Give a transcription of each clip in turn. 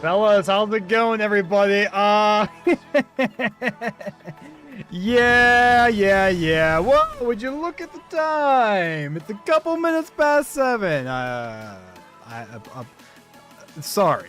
Fellas, how's it going, everybody? Yeah. Whoa, would you look at the time? It's a couple minutes past 7. Sorry.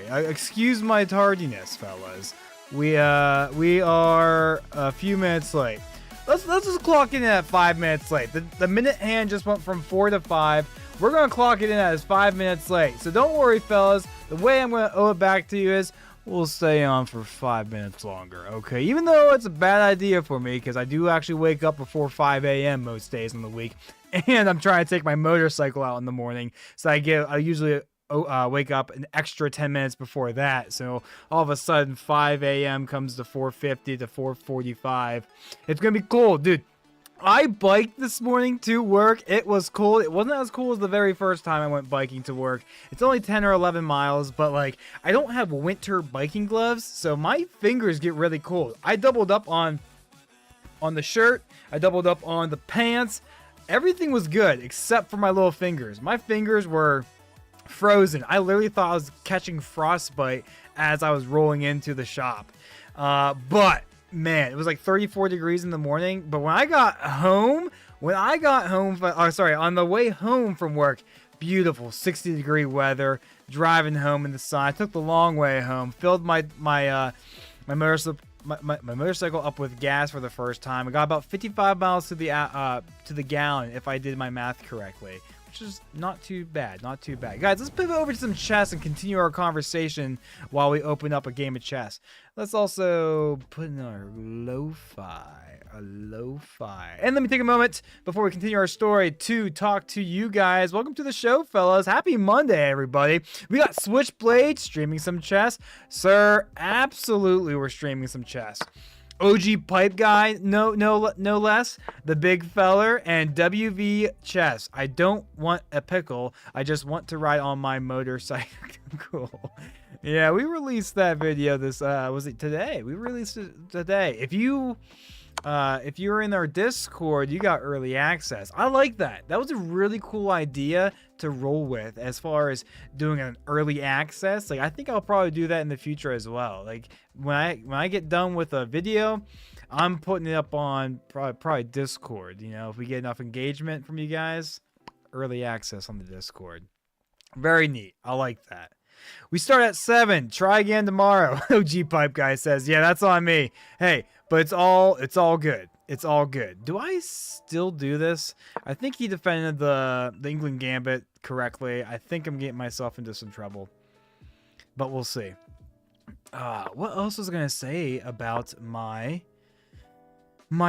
Excuse my tardiness, fellas. We are a few minutes late. Let's just clock in at 5 minutes late. The minute hand just went from 4 to 5. We're gonna clock it in as 5 minutes late. So don't worry, fellas. The way I'm gonna owe it back to you is we'll stay on for 5 minutes longer, okay? Even though it's a bad idea for me, because I do actually wake up before 5 a.m. most days in the week, and I'm trying to take my motorcycle out in the morning, so I usually wake up an extra 10 minutes before that. So all of a sudden 5 a.m. comes to 4:50 to 4:45. It's gonna be cool, dude. I biked this morning to work. It was cool. It wasn't as cool as the very first time I went biking to work. It's only 10 or 11 miles, but like I don't have winter biking gloves, so my fingers get really cold. I doubled up on the shirt. I doubled up on the pants. Everything was good except for my little fingers. My fingers were frozen. I literally thought I was catching frostbite as I was rolling into the shop. But man, it was like 34 degrees in the morning. But when I got home, on the way home from work, beautiful 60-degree weather, driving home in the sun. I took the long way home, filled my motorcycle up with gas for the first time. I got about 55 miles to the gallon if I did my math correctly, which is not too bad. Guys, let's pivot over to some chess and continue our conversation while we open up a game of chess. Let's also put in our lo-fi. And let me take a moment before we continue our story to talk to you guys. Welcome to the show, fellas. Happy Monday, everybody. We got Switchblade streaming some chess. Sir, absolutely we're streaming some chess. OG Pipe Guy, no less, the big feller, and WV Chess. I don't want a pickle. I just want to ride on my motorcycle. Cool. Yeah, we released that video was it today? We released it today. If you were in our Discord, you got early access. I like that. That was a really cool idea to roll with as far as doing an early access. Like, I think I'll probably do that in the future as well. Like, when I get done with a video, I'm putting it up on probably Discord. You know, if we get enough engagement from you guys, early access on the Discord. Very neat. I like that. We start at 7. Try again tomorrow. OG Pipe Guy says, yeah, that's on me. Hey, but it's all good. It's all good. Do I still do this? I think he defended the England Gambit correctly. I think I'm getting myself into some trouble, but we'll see. What else was I gonna say about my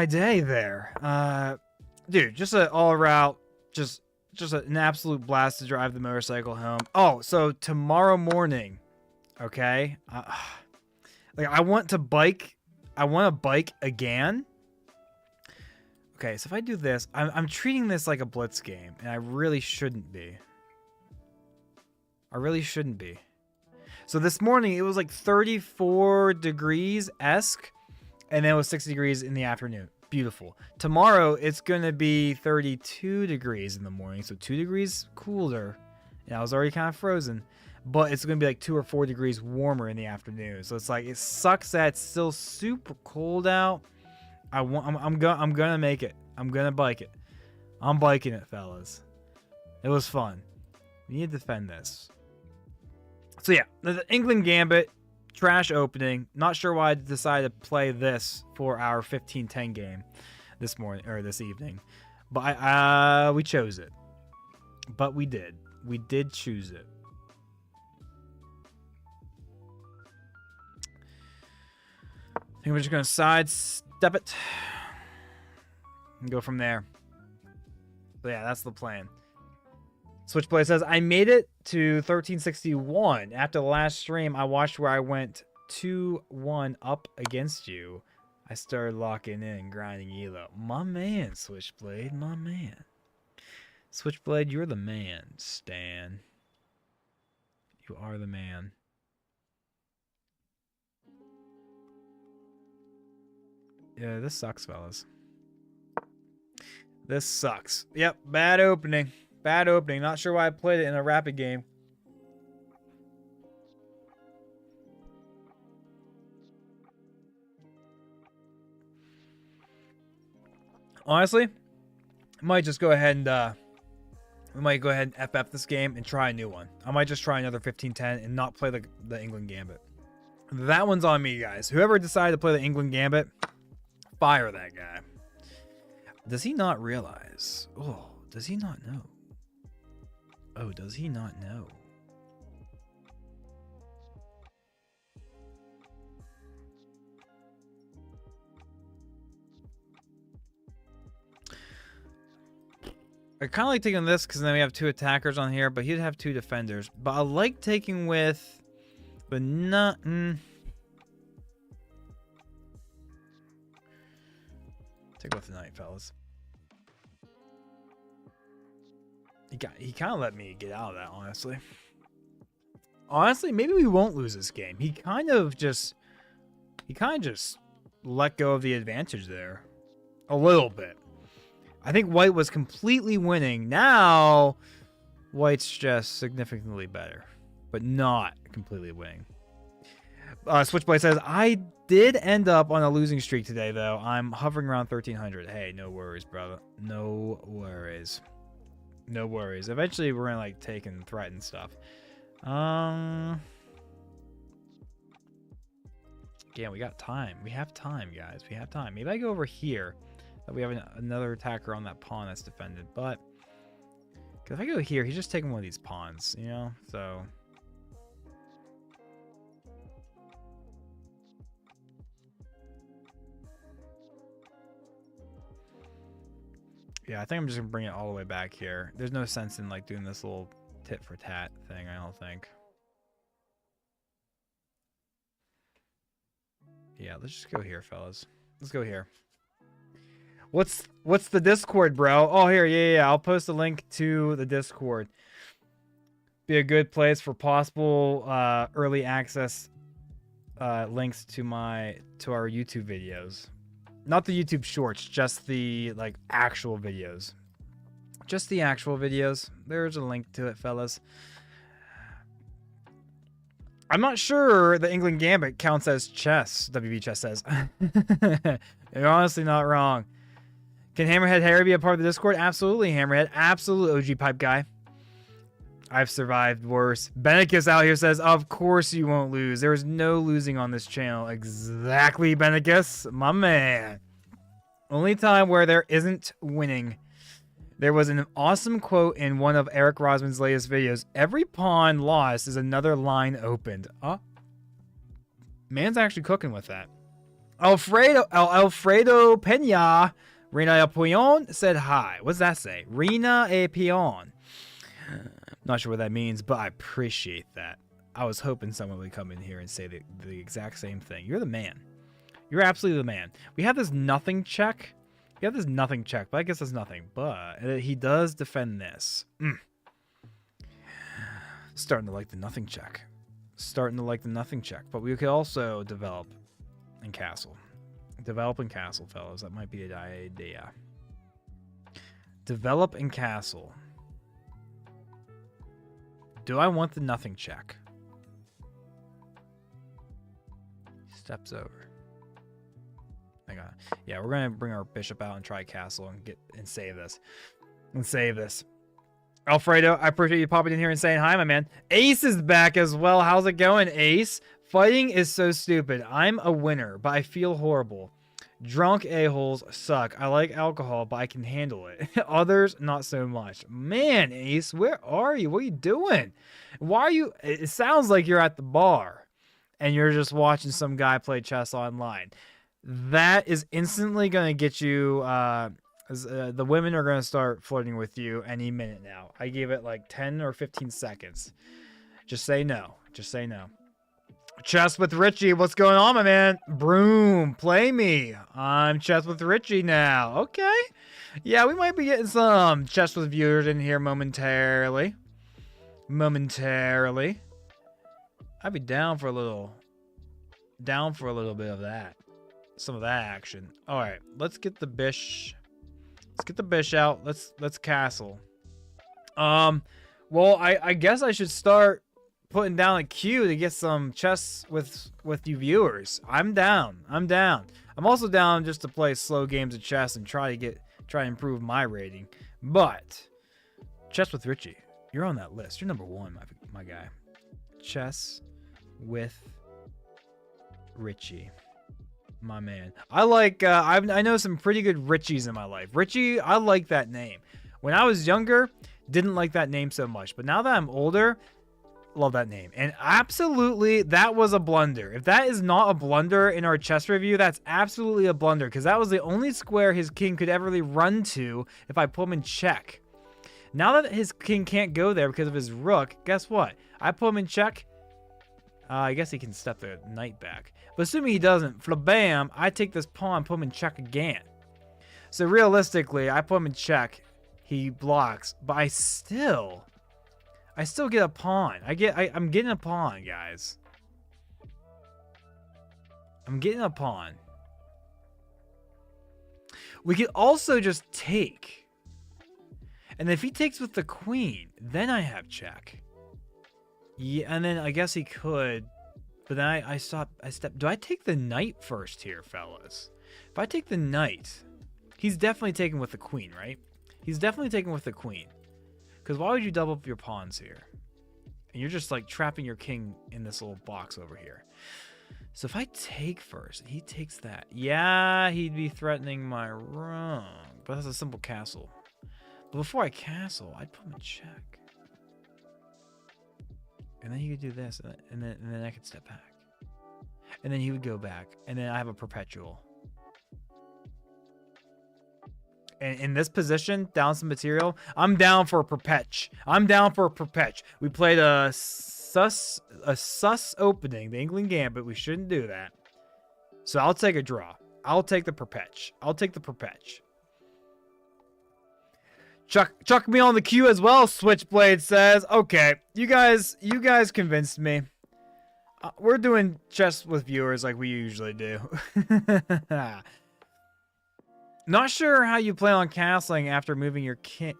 day there? Dude, just an all around, just an absolute blast to drive the motorcycle home. Oh, so tomorrow morning, okay? Like I want to bike again. Okay, so if I do this, I'm treating this like a blitz game, and I really shouldn't be. So this morning, it was like 34 degrees-esque, and then it was 60 degrees in the afternoon. Beautiful. Tomorrow, it's going to be 32 degrees in the morning, so 2 degrees cooler. And I was already kind of frozen, but it's going to be like 2 or 4 degrees warmer in the afternoon. So it's like, it sucks that it's still super cold out. I'm gonna make it. I'm gonna bike it. I'm biking it, fellas. It was fun. We need to defend this. So yeah, the England Gambit, trash opening. Not sure why I decided to play this for our 15-10 game this morning or this evening, but we chose it. But we did. We did choose it. I think we're just gonna sidestep it and go from there. So yeah, that's the plan. Switchblade says, I made it to 1361. After the last stream, I watched where I went 2-1 up against you. I started locking in, grinding elo. My man, Switchblade, my man. Switchblade, you're the man, Stan. You are the man. Yeah, this sucks, fellas. This sucks. Yep, bad opening. Bad opening. Not sure why I played it in a rapid game. Honestly, I might just go ahead and we might go ahead and FF this game and try a new one. I might just try another 1510 and not play the England Gambit. That one's on me, guys. Whoever decided to play the England Gambit, fire that guy. Does he not realize? Oh, does he not know? Oh, does he not know? I kind of like taking this because then we have 2 attackers on here, but he'd have 2 defenders. But I like taking with the nut. Take with the knight, fellas. He kind of let me get out of that, honestly. Honestly, maybe we won't lose this game. He kind of just let go of the advantage there a little bit. I think white was completely winning. Now, white's just significantly better, but not completely winning. Switchblade says, I did end up on a losing streak today, though. I'm hovering around 1,300. Hey, no worries, brother. No worries. No worries. Eventually, we're gonna like take and threaten stuff. Yeah, we got time. We have time, guys. We have time. Maybe I go over here. That we have another attacker on that pawn that's defended. But if I go here, he's just taking one of these pawns, you know? So yeah, I think I'm just gonna bring it all the way back here. There's no sense in like doing this little tit for tat thing, I don't think. Yeah, let's just go here, fellas. Let's go here. What's the Discord, bro? Oh, here, yeah. I'll post a link to the Discord. Be a good place for possible early access links to our YouTube videos. Not the YouTube shorts, just the like actual videos. Just the actual videos. There's a link to it, fellas. I'm not sure the England Gambit counts as chess, WB Chess says. You're honestly not wrong. Can Hammerhead Harry be a part of the Discord? Absolutely, Hammerhead. Absolute OG pipe guy. I've survived worse. Benicus out here says, of course you won't lose. There is no losing on this channel. Exactly, Benicus. My man. Only time where there isn't winning. There was an awesome quote in one of Eric Rosman's latest videos. Every pawn lost is another line opened. Man's actually cooking with that. Alfredo Pena, Reina El Peon said hi. What's that say? Reina E Peon. Not sure what that means, but I appreciate that. I was hoping someone would come in here and say the exact same thing. You're the man. You're absolutely the man. We have this nothing check. We have this nothing check, but I guess that's nothing. But he does defend this. Starting to like the nothing check. Starting to like the nothing check. But we could also develop and castle. Develop and castle, fellas. That might be an idea. Develop and castle. Do I want the nothing check? Steps over. Hang on. Yeah, we're gonna bring our bishop out and try castle and save this. Alfredo, I appreciate you popping in here and saying hi, my man. Ace is back as well. How's it going, Ace? Fighting is so stupid. I'm a winner, but I feel horrible. Drunk a-holes suck. I like alcohol, but I can handle it. Others, not so much. Man, Ace, where are you? What are you doing? Why are you... It sounds like you're at the bar and you're just watching some guy play chess online. That is instantly going to get you... the women are going to start flirting with you any minute now. I gave it like 10 or 15 seconds. Just say no. Just say no. Chess with Richie. What's going on, my man? Broom, play me. I'm Chess with Richie now. Okay. Yeah, we might be getting some Chess with viewers in here momentarily. I'd be down for a little bit of that. Some of that action. All right, let's get the bish. Let's get the bish out. Let's castle. Well, I guess I should start putting down a queue to get some chess with you viewers. I'm down. I'm also down just to play slow games of chess and try to try and improve my rating. But chess with Richie, you're on that list. You're number 1, my guy. Chess with Richie, my man. I like. I know some pretty good Richies in my life. Richie, I like that name. When I was younger, didn't like that name so much. But now that I'm older, love that name. And absolutely, that was a blunder. If that is not a blunder in our chess review, that's absolutely a blunder. Because that was the only square his king could ever really run to if I put him in check. Now that his king can't go there because of his rook, guess what? I put him in check. I guess he can step the knight back. But assuming he doesn't, flabam, I take this pawn, put him in check again. So realistically, I put him in check. He blocks, but I still get a pawn. I'm getting a pawn, guys. I'm getting a pawn. We could also just take. And if he takes with the queen, then I have check. Yeah, and then I guess he could. But then I step. Do I take the knight first here, fellas? If I take the knight, he's definitely taking with the queen, right? He's definitely taking with the queen. Because why would you double up your pawns here? And you're just like trapping your king in this little box over here. So if I take first, he takes that. Yeah, he'd be threatening my rook. But that's a simple castle. But before I castle, I'd put him in check. And then he could do this, and then I could step back. And then he would go back, and then I have a perpetual. And in this position, down some material, I'm down for a perpetch. We played a sus opening, the England Gambit. We shouldn't do that. So I'll take a draw. I'll take the perpetch. Chuck me on the queue as well, Switchblade says. Okay, you guys convinced me. We're doing chess with viewers like we usually do. Not sure how you plan on castling after moving your king.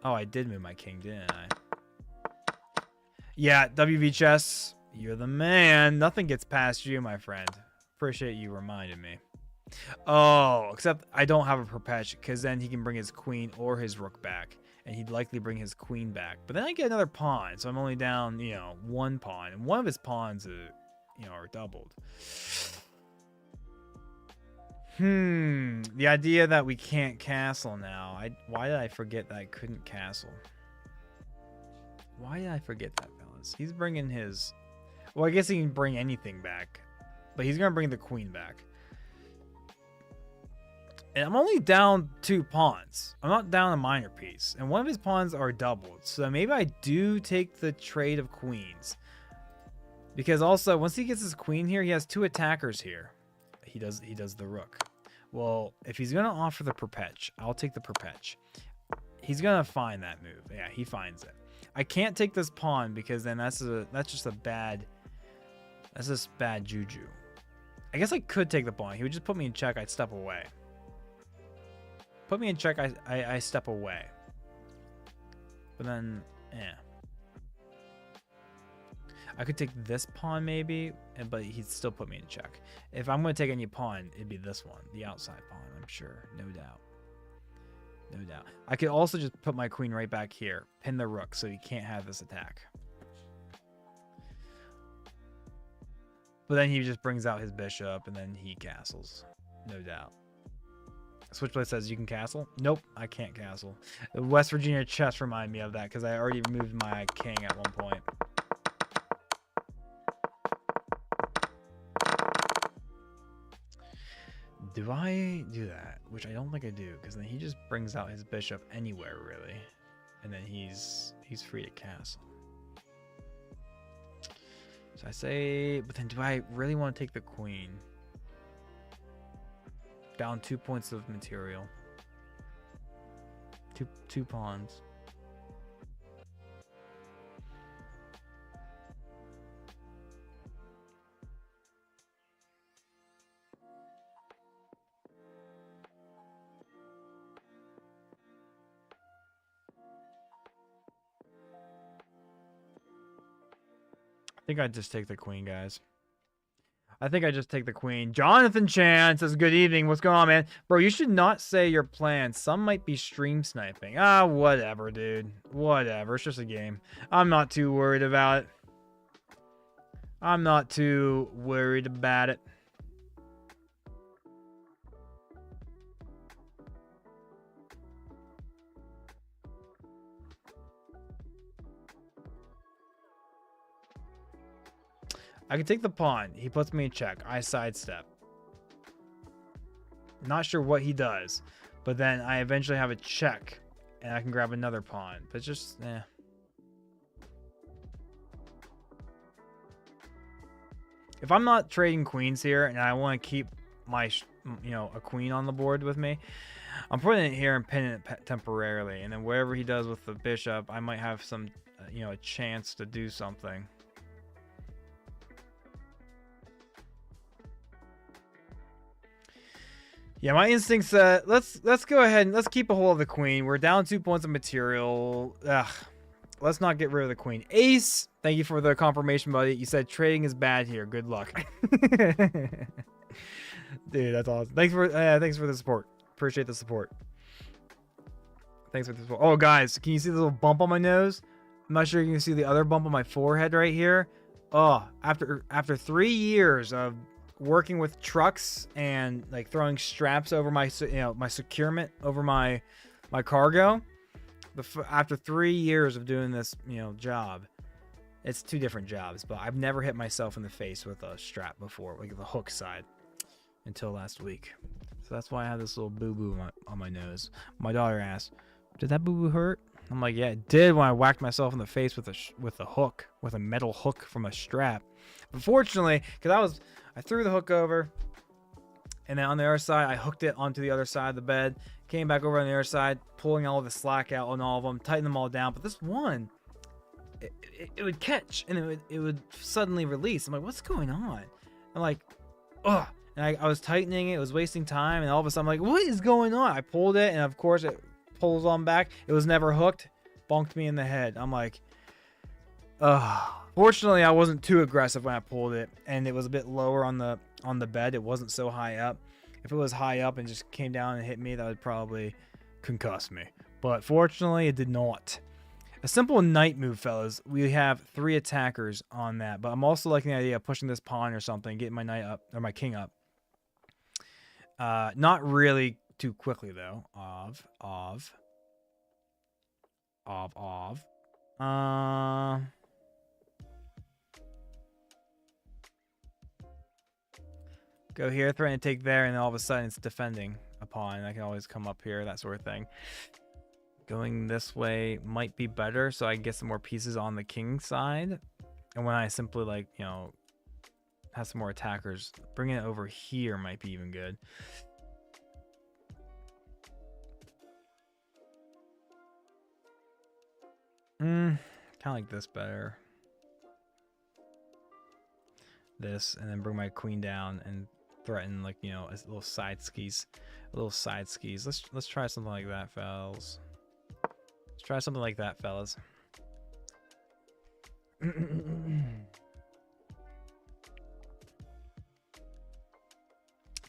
Oh, I did move my king, didn't I? Yeah, WV Chess, you're the man. Nothing gets past you, my friend. Appreciate you reminding me. Oh, except I don't have a perpetual, because then he can bring his queen or his rook back, and he'd likely bring his queen back. But then I get another pawn, so I'm only down, one pawn, and one of his pawns, are doubled. The idea that we can't castle now. Why did I forget that I couldn't castle? Why did I forget that, fellas? He's bringing his. Well, I guess he can bring anything back, but he's gonna bring the queen back. And I'm only down 2 pawns. I'm not down a minor piece. And one of his pawns are doubled. So maybe I do take the trade of queens. Because also, once he gets his queen here, he has 2 attackers here. He does the rook. Well, if he's going to offer the perpetch, I'll take the perpetch. He's going to find that move. Yeah, he finds it. I can't take this pawn because then that's just bad juju. I guess I could take the pawn. He would just put me in check. I'd step away. Put me in check, I step away. But then, I could take this pawn maybe, but he'd still put me in check. If I'm going to take any pawn, it'd be this one, the outside pawn, I'm sure. No doubt. No doubt. I could also just put my queen right back here, pin the rook so he can't have this attack. But then he just brings out his bishop and then he castles. No doubt. Switchblade says you can castle. Nope, I can't castle. The West Virginia chess remind me of that because I already moved my king at one point. Do I do that? Which I don't think I do, because then he just brings out his bishop anywhere really, and then he's free to castle. So I say, but then do I really want to take the queen? Down 2 points of material. Two pawns. I think I'd just take the queen, guys. I think I just take the queen. Jonathan Chan says, good evening. What's going on, man? Bro, you should not say your plans. Some might be stream sniping. Ah, whatever, dude. Whatever. It's just a game. I'm not too worried about it. I'm not too worried about it. I can take the pawn. He puts me in check. I sidestep. Not sure what he does, but then I eventually have a check, and I can grab another pawn. But it's just, eh. If I'm not trading queens here, and I want to keep my, a queen on the board with me, I'm putting it here and pinning it temporarily, and then whatever he does with the bishop, I might have some, a chance to do something. Yeah, my instincts said, let's go ahead and let's keep a hold of the queen. We're down 2 points of material. Ugh. Let's not get rid of the queen. Ace, thank you for the confirmation, buddy. You said trading is bad here. Good luck. Dude, that's awesome. Thanks for the support. Appreciate the support. Thanks for the support. Oh, guys, can you see the little bump on my nose? I'm not sure you can see the other bump on my forehead right here. Oh, after 3 years of working with trucks and like throwing straps over my my securement over my cargo, after 3 years of doing this job, it's 2 different jobs, but I've never hit myself in the face with a strap before, like the hook side, until last week. So that's why I have this little boo-boo on my nose. My daughter asked, did that boo-boo hurt? I'm like, yeah, it did when I whacked myself in the face with a hook, with a metal hook from a strap. But fortunately, because I threw the hook over, and then on the other side, I hooked it onto the other side of the bed, came back over on the other side, pulling all the slack out on all of them, tighten them all down. But this one, it would catch, and it would suddenly release. I'm like, what's going on? I'm like, ugh. And I was tightening it, it was wasting time, and all of a sudden, I'm like, what is going on? I pulled it, and of course, it pulls on back. It was never hooked, bonked me in the head. I'm like, ugh. Fortunately, I wasn't too aggressive when I pulled it, and it was a bit lower on the bed. It wasn't so high up. If it was high up and just came down and hit me, that would probably concuss me. But fortunately, it did not. A simple knight move, fellas. We have 3 attackers on that, but I'm also liking the idea of pushing this pawn or something, getting my knight up, or my king up. Not really too quickly, though. Go here, threaten to take there, and then all of a sudden it's defending a pawn. I can always come up here, that sort of thing. Going this way might be better, so I can get some more pieces on the king side. And when I simply, have some more attackers, bringing it over here might be even good. Kind of like this better. This, and then bring my queen down and threaten a little side skis. Let's try something like that, fellas. Let's try something like that, fellas.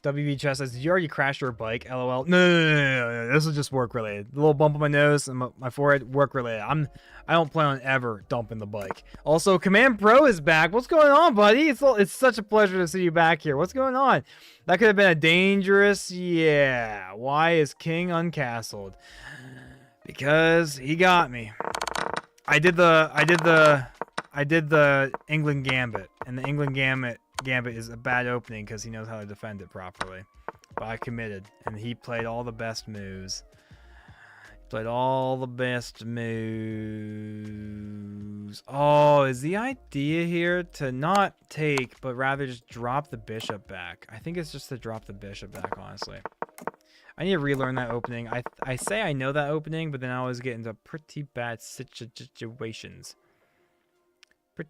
WB Chess says, did you already crash your bike? LOL. No. This is just work related. The little bump on my nose and my forehead, work related. I don't plan on ever dumping the bike. Also, Command Pro is back. What's going on, buddy? It's such a pleasure to see you back here. What's going on? That could have been a dangerous, yeah. Why is King uncastled? Because he got me. I did the England Gambit, and the England Gambit is a bad opening because he knows how to defend it properly. But I committed, and he played all the best moves. Oh, is the idea here to not take, but rather just drop the bishop back? I think it's just to drop the bishop back, honestly. I need to relearn that opening. I say I know that opening, but then I always get into pretty bad situations. If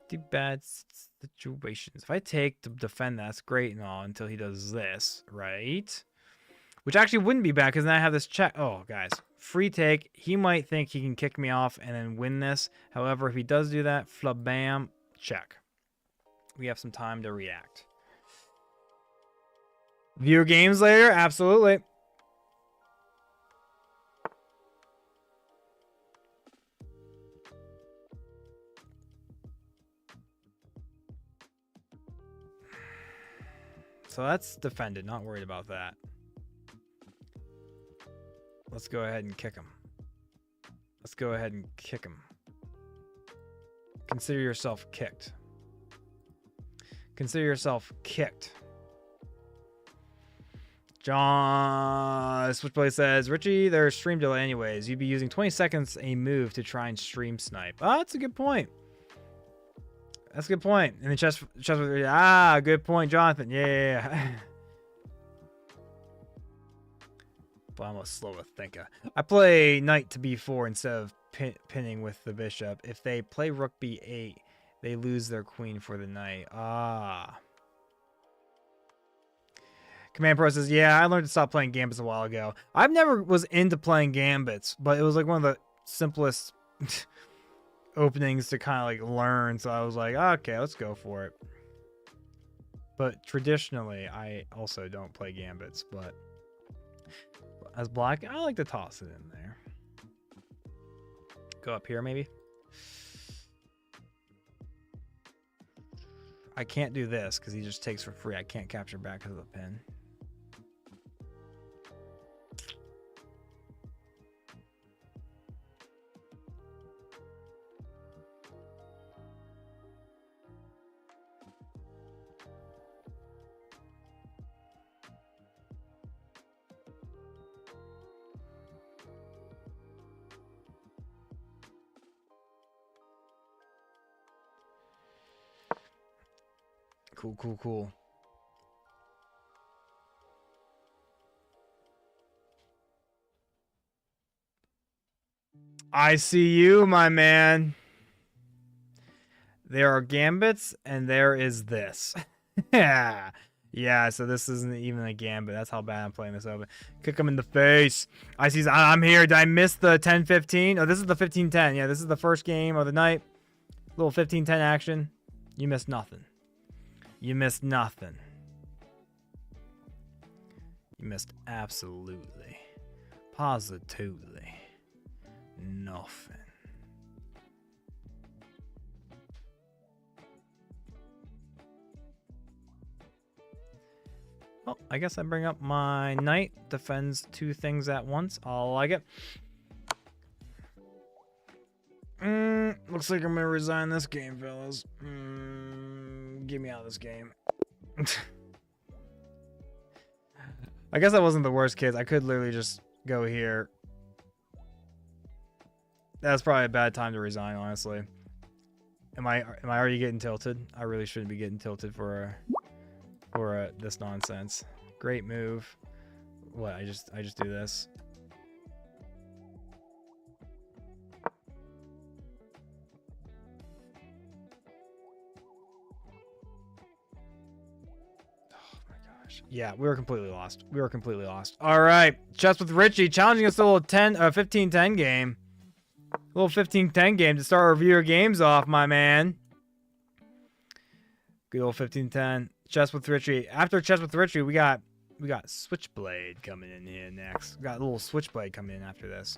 I take to defend, that's great and all until he does this, right? Which actually wouldn't be bad because then I have this check. Oh, guys. Free take. He might think he can kick me off and then win this. However, if he does do that, flabam, check. We have some time to react. View games later? Absolutely. So that's defended. Not worried about that. Let's go ahead and kick him. Let's go ahead and kick him. Consider yourself kicked. Consider yourself kicked. John Switchblade says, Richie, there's stream delay anyways. You'd be using 20 seconds a move to try and stream snipe. Oh, that's a good point. That's a good point. And then chest with, ah, good point, Jonathan. Yeah. But I'm a slower thinker. I play knight to b4 instead of pinning with the bishop. If they play rook b8, they lose their queen for the knight. Ah. Command Pro says, yeah, I learned to stop playing gambits a while ago. I've never was into playing gambits, but it was like one of the simplest openings to kind of like learn. So I was like, okay, let's go for it. But traditionally, I also don't play gambits, but as black, I like to toss it in there. Go up here, maybe. I can't do this because he just takes for free. I can't capture back because of the pin. Cool, cool, cool. I see you, my man. There are gambits, and there is this. Yeah. Yeah, so this isn't even a gambit. That's how bad I'm playing this open. Kick him in the face. I see. I'm here. Did I miss the 10-15? Oh, this is the 15-10. Yeah, this is the first game of the night. Little 15-10 action. You missed nothing. You missed nothing. You missed absolutely, positively nothing. Well, I guess I bring up my knight. Defends two things at once. I like it. Looks like I'm gonna resign this game, fellas. Get me out of this game. I guess that wasn't the worst case. I could literally just go here. That's probably a bad time to resign, honestly. Am I already getting tilted? I really shouldn't be getting tilted for this nonsense. Great move. What? I just do this. Yeah, we were completely lost. We were completely lost. All right, chess with Richie, challenging us a little 15-10 game. A little 15-10 game to start our viewer games off, my man. Good old 15-10. Chess with Richie. After chess with Richie, we got Switchblade coming in here next. We got a little Switchblade coming in after this.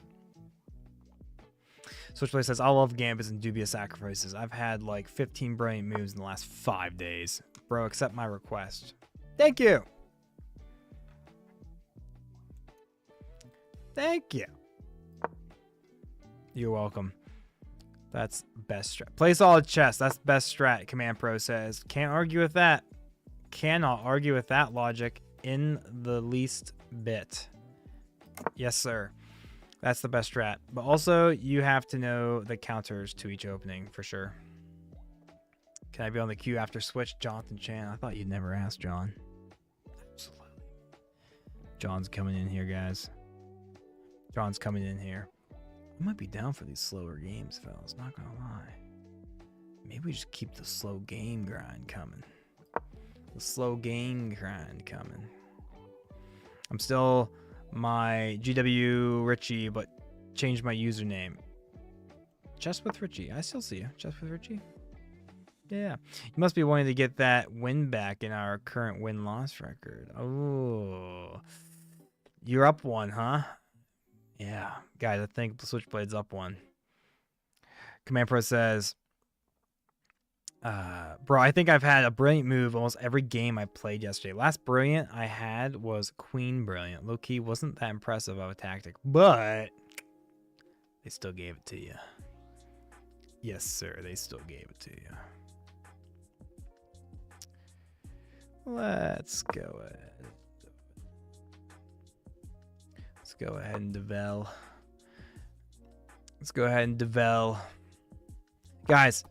Switchblade says, I love gambits and dubious sacrifices. I've had like 15 brilliant moves in the last 5 days. Bro, accept my request. Thank you. Thank you. You're welcome. That's best strat. Play solid chess. That's best strat, Command Pro says. Can't argue with that. Cannot argue with that logic in the least bit. Yes, sir. That's the best strat. But also, you have to know the counters to each opening for sure. Can I be on the queue after switch? Jonathan Chan. I thought you'd never ask, John. Absolutely. John's coming in here, guys. John's coming in here. I might be down for these slower games, fellas. Not gonna lie. Maybe we just keep the slow game grind coming. The slow game grind coming. I'm still my GW Richie, but changed my username. Chess with Richie. I still see you. Chess with Richie. Yeah. You must be wanting to get that win back in our current win-loss record. Oh. You're up one, huh? Yeah. Guys, I think Switchblade's up one. Command Pro says, bro, I think I've had a brilliant move almost every game I played yesterday. Last brilliant I had was Queen Brilliant. Low-key wasn't that impressive of a tactic, but they still gave it to you. Yes, sir. They still gave it to you. Let's go ahead. Let's go ahead and devel. Let's go ahead and devel. Guys.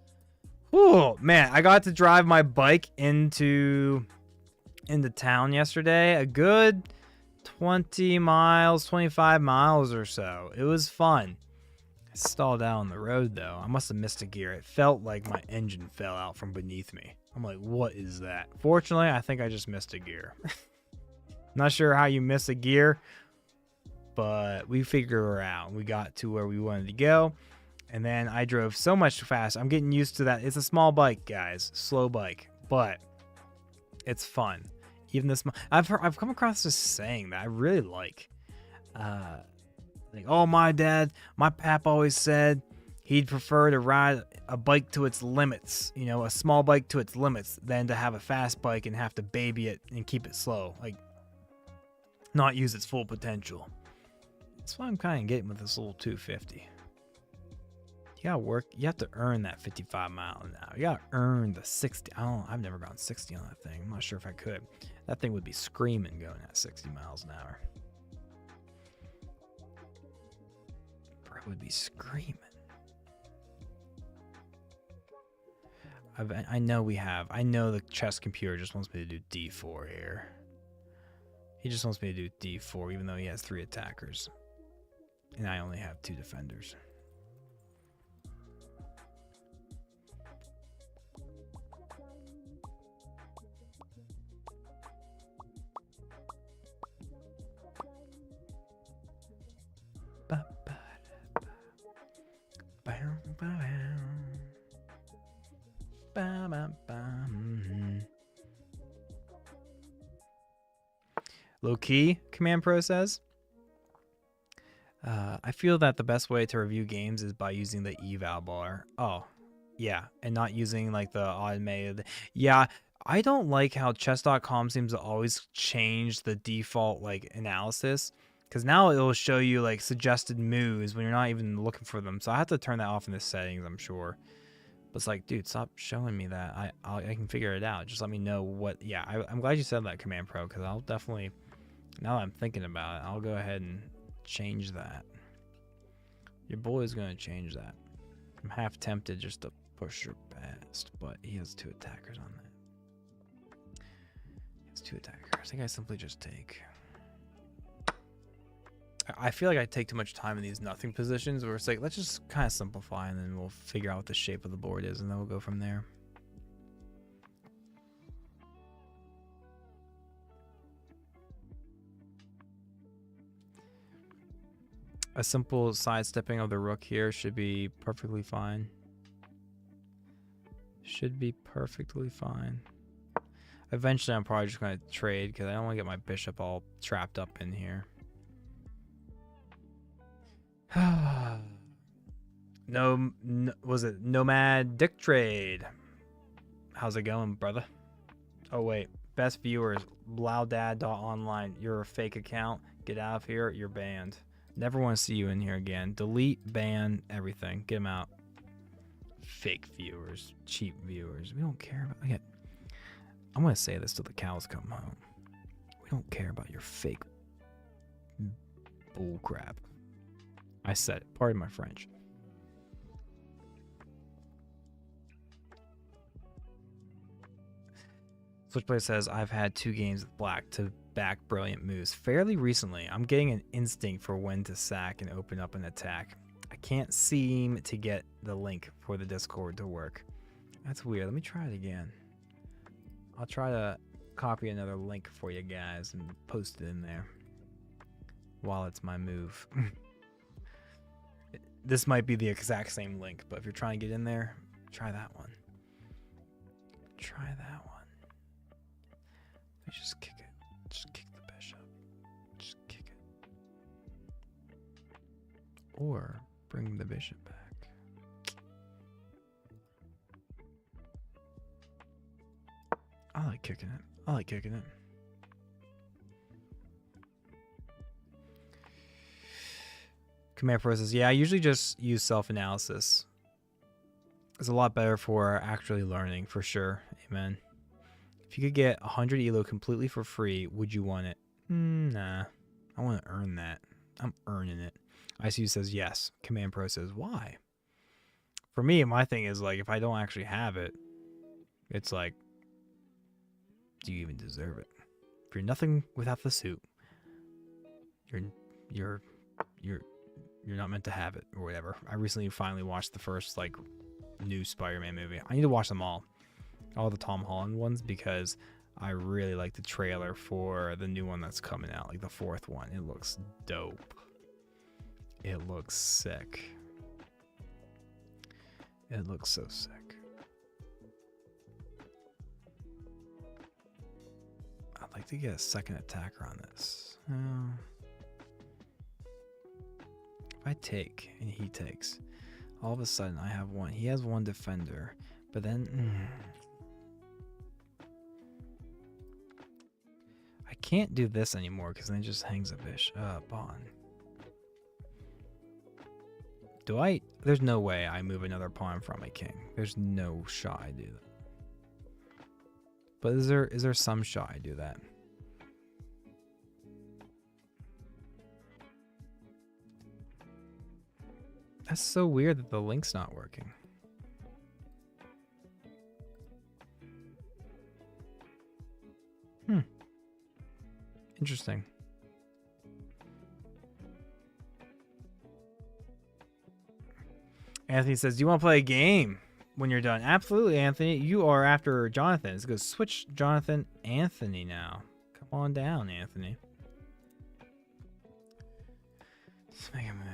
Oh, man. I got to drive my bike into town yesterday. A good 20 miles, 25 miles or so. It was fun. I stalled out on the road, though. I must have missed a gear. It felt like my engine fell out from beneath me. I'm like, what is that? Fortunately, I think I just missed a gear. Not sure how you miss a gear, but we figured it out. We got to where we wanted to go, and then I drove so much faster. I'm getting used to that. It's a small bike, guys. Slow bike, but it's fun. Even this, I've come across this saying that I really like. Like, oh, my pap always said he'd prefer to ride a bike to its limits, you know, a small bike to its limits, than to have a fast bike and have to baby it and keep it slow, like not use its full potential. That's what I'm kind of getting with this little 250. You gotta work. You have to earn that 55 mile an hour. You gotta earn the 60. I've never gone 60 on that thing. I'm not sure if I could. That thing would be screaming going at 60 miles an hour. Would be screaming. I know the chess computer just wants me to do D4 here. He just wants me to do D4 even though he has 3 attackers and I only have 2 defenders. Low key, Command Pro says. I feel that the best way to review games is by using the eval bar. Oh, yeah, and not using like the automated. Yeah, I don't like how chess.com seems to always change the default like analysis, because now it'll show you like suggested moves when you're not even looking for them. So I have to turn that off in the settings, I'm sure. But it's like, dude, stop showing me that. I can figure it out. Just let me know what. Yeah, I'm glad you said that, Command Pro, because I'll definitely, now that I'm thinking about it, I'll go ahead and change that. Your boy is going to change that. I'm half tempted just to push her past, but he has 2 attackers on that. He has 2 attackers. I think I simply just take. I feel like I take too much time in these nothing positions where it's like, let's just kind of simplify and then we'll figure out what the shape of the board is and then we'll go from there. A simple sidestepping of the rook here should be perfectly fine. Should be perfectly fine. Eventually, I'm probably just going to trade because I don't want to get my bishop all trapped up in here. No, was it Nomad Dick Trade? How's it going, brother? Oh, wait. Best viewers, blowdad.online. You're a fake account. Get out of here. You're banned. Never want to see you in here again. Delete, ban, everything. Get them out. Fake viewers. Cheap viewers. We don't care about it. I'm going to say this till the cows come home. We don't care about your fake bullcrap. I said it. Pardon my French. Switchblade says, I've had 2 games with black to back brilliant moves fairly recently. I'm getting an instinct for when to sack and open up an attack. I can't seem to get the link for the Discord to work. That's weird. Let me try it again. I'll try to copy another link for you guys and post it in there while it's my move. This might be the exact same link, but if you're trying to get in there, try that one. try that one. Let me just kick it. Just kick the bishop. Just kick it. Or bring the bishop back. I like kicking it. I like kicking it. Command Pro says, yeah, I usually just use self-analysis. It's a lot better for actually learning, for sure. Amen. If you could get 100 ELO completely for free, would you want it? Nah. I want to earn that. I'm earning it. ICU says yes. Command Pro says, why? For me, my thing is, like, if I don't actually have it, it's like, do you even deserve it? If you're nothing without the suit, you're not meant to have it, or whatever. I recently finally watched the first, like, new Spider-Man movie. I need to watch them all the Tom Holland ones, because I really like the trailer for the new one that's coming out, like the 4th one. It looks dope. It looks sick. It looks so sick. I'd like to get a second attacker on this. If I take and he takes, all of a sudden I have one. He has one defender, but then I can't do this anymore because then it just hangs a bishop on. Do I? There's no way I move another pawn from my king. There's no shot I do that. But is there some shot I do that? That's so weird that the link's not working. Interesting. Anthony says, do you want to play a game when you're done? Absolutely, Anthony. You are after Jonathan. Let's go switch Jonathan Anthony now. Come on down, Anthony. Let's make a move.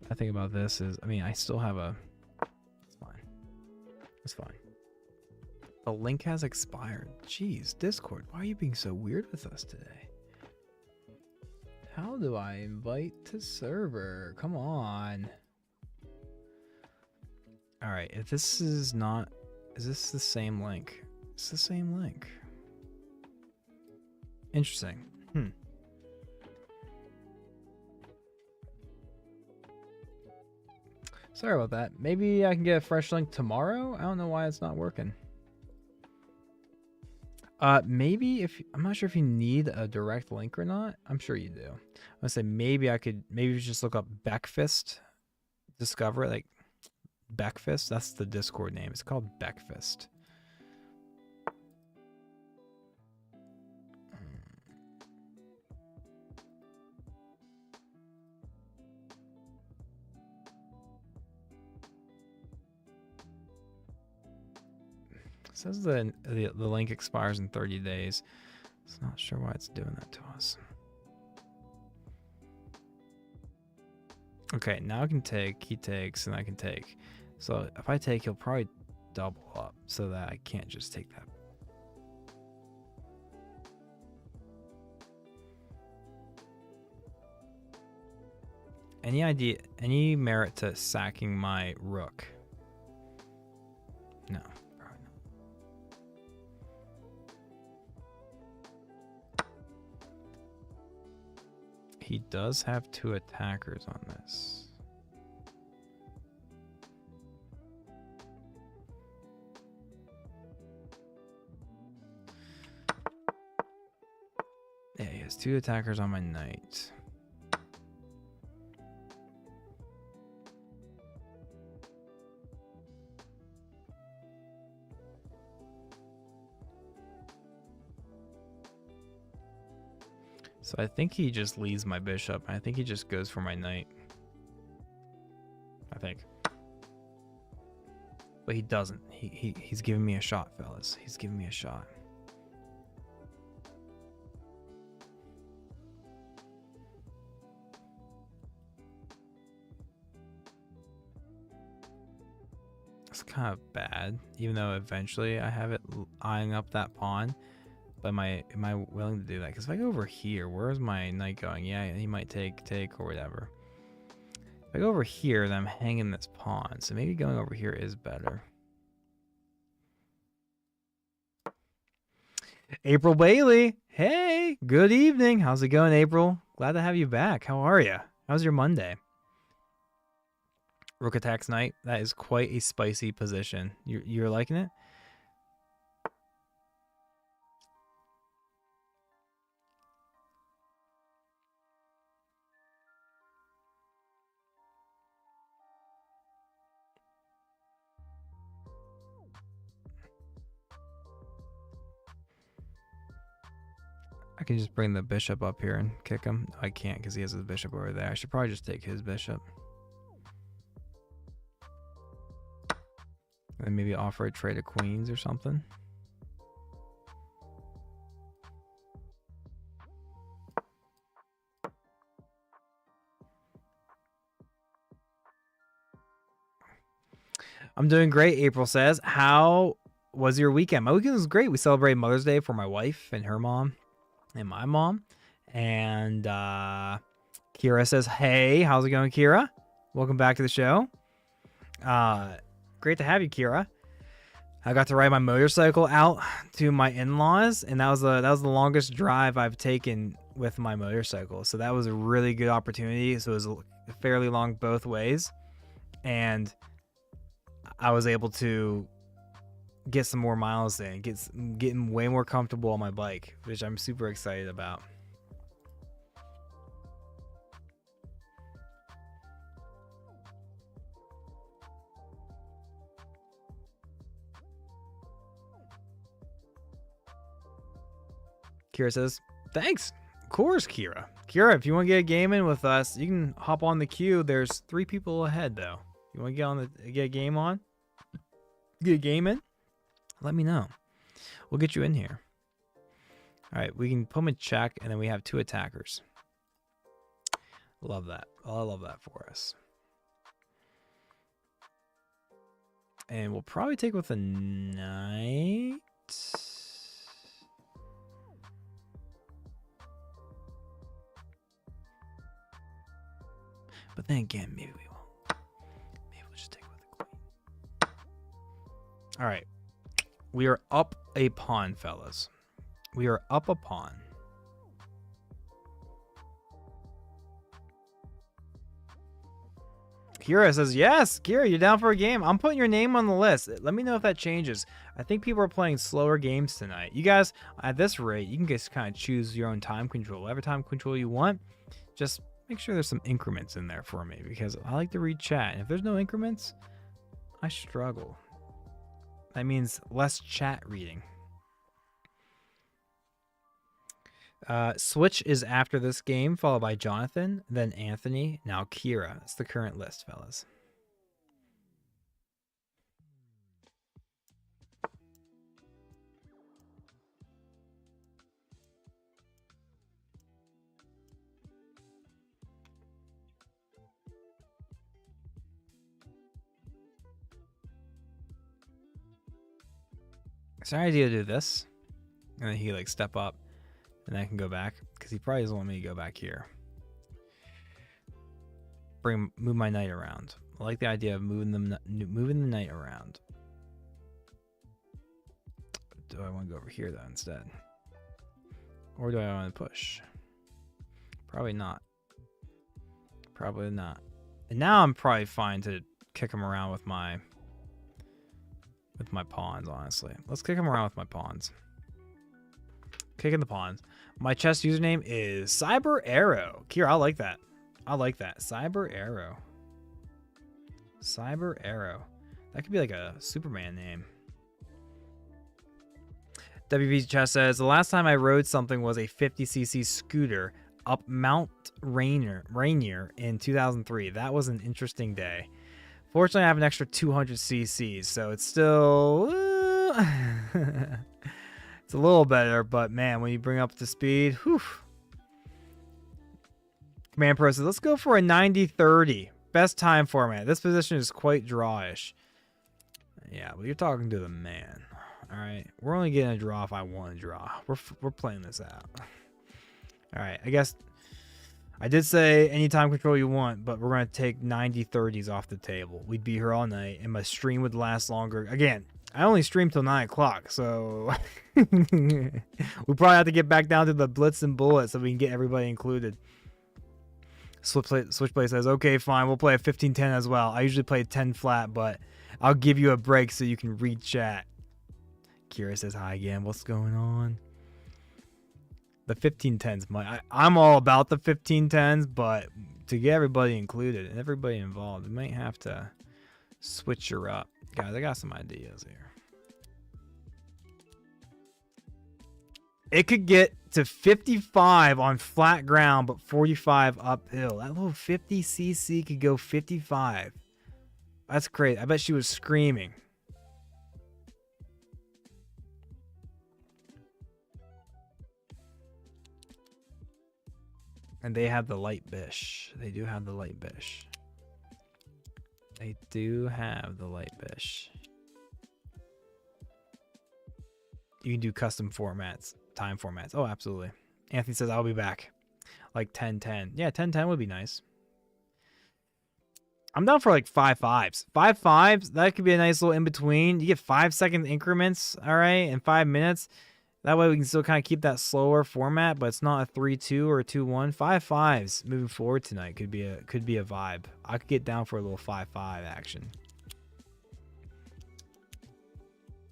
I think about this is, I mean, I still have a, it's fine. It's fine. The link has expired. Jeez, Discord, why are you being so weird with us today? How do I invite to server? Come on. All right, if this is not, is this the same link? It's the same link. Interesting. Sorry about that. Maybe I can get a fresh link tomorrow. I don't know why it's not working. Maybe if, I'm not sure if you need a direct link or not. I'm sure you do. I'm gonna say maybe I could, maybe you just look up Beckfist. Discover it, like Beckfist. That's the Discord name. It's called Beckfist. It says the link expires in 30 days. It's not sure why it's doing that to us. Okay, now I can take, he takes, and I can take. So if I take, he'll probably double up so that I can't just take that. Any idea, any merit to sacking my rook? No. He does have 2 attackers on this. Yeah, he has 2 attackers on my knight. So I think he just leaves my bishop. I think he just goes for my knight. I think. But he doesn't. He's giving me a shot, fellas. He's giving me a shot. It's kind of bad, even though eventually I have it eyeing up that pawn. But am I willing to do that? Because if I go over here, where's my knight going? Yeah, he might take or whatever. If I go over here, then I'm hanging this pawn. So maybe going over here is better. April Bailey. Hey, good evening. How's it going, April? Glad to have you back. How are you? How's your Monday? Rook attacks knight. That is quite a spicy position. You're liking it? I can just bring the bishop up here and kick him. I can't because he has his bishop over there. I should probably just take his bishop. And maybe offer a trade of queens or something. I'm doing great, April says. How was your weekend? My weekend was great. We celebrated Mother's Day for my wife and her mom and my mom. And Kira says, hey, how's it going, Kira? Welcome back to the show. Great to have you, Kira. I got to ride my motorcycle out to my in-laws, and that was the longest drive I've taken with my motorcycle. So that was a really good opportunity. So it was fairly long both ways, and I was able to get some more miles in, getting way more comfortable on my bike, which I'm super excited about. Kira says, thanks. Of course, Kira. Kira, if you want to get a game in with us, you can hop on the queue. There's 3 people ahead, though. You want to get a game on? Get a game in? Let me know. We'll get you in here. All right, we can put them in check, and then we have 2 attackers. Love that. I love that for us. And we'll probably take with a knight. But then again, maybe we won't. Maybe we'll just take with the queen. All right. We are up a pawn, fellas. We are up a pawn. Kira says, yes, Kira, you're down for a game. I'm putting your name on the list. Let me know if that changes. I think people are playing slower games tonight. You guys, at this rate, you can just kind of choose your own time control. Whatever time control you want, just make sure there's some increments in there for me, because I like to read chat. And if there's no increments, I struggle. That means less chat reading. Switch is after this game, followed by Jonathan, then Anthony, now Kira. It's the current list, fellas. It's an idea to do this, and then he like step up, and I can go back, because he probably doesn't want me to go back here. Move my knight around. I like the idea of moving the knight around. Do I want to go over here though instead, or do I want to push? Probably not. Probably not. And now I'm probably fine to kick him around with my pawns, honestly. Let's kick him around with my pawns. Kicking the pawns. My chess username is Cyber Arrow. Kira, I like that. I like that. Cyber Arrow. Cyber Arrow. That could be like a Superman name. WP Chess says, the last time I rode something was a 50cc scooter up Mount Rainier in 2003. That was an interesting day. Fortunately, I have an extra 200 cc's, so it's still... it's a little better, but man, when you bring up the speed, whew. Command Pro says, let's go for a 90-30. Best time format. This position is quite drawish. Yeah, but you're talking to the man. All right, we're only getting a draw if I want to draw. We're playing this out. All right, I guess I did say any time control you want, but we're going to take 90-30s off the table. We'd be here all night, and my stream would last longer. Again, I only stream till 9 o'clock, so we probably have to get back down to the blitz and bullet so we can get everybody included. Switchblade says, okay, fine, we'll play a 15-10 as well. I usually play 10 flat, but I'll give you a break so you can read chat. Kira says, hi again. What's going on? The 15-10s. I'm all about the 15-10s, but to get everybody included and everybody involved, we might have to switch her up. Guys, I got some ideas here. It could get to 55 on flat ground, but 45 uphill. That little 50cc could go 55. That's crazy. I bet she was screaming. And they have the light bish. They do have the light bish. They do have the light bish. You can do custom formats, time formats. Oh, absolutely. Anthony says, I'll be back. Like 10-10. Yeah, 10-10 would be nice. I'm down for like 5-5s. 5-5s, that could be a nice little in-between. You get 5-second increments, all right, in 5 minutes. That way we can still kind of keep that slower format, but it's not a 3-2 or a 2-1. 5-5s moving forward tonight could be a vibe. I could get down for a little 5-5 action.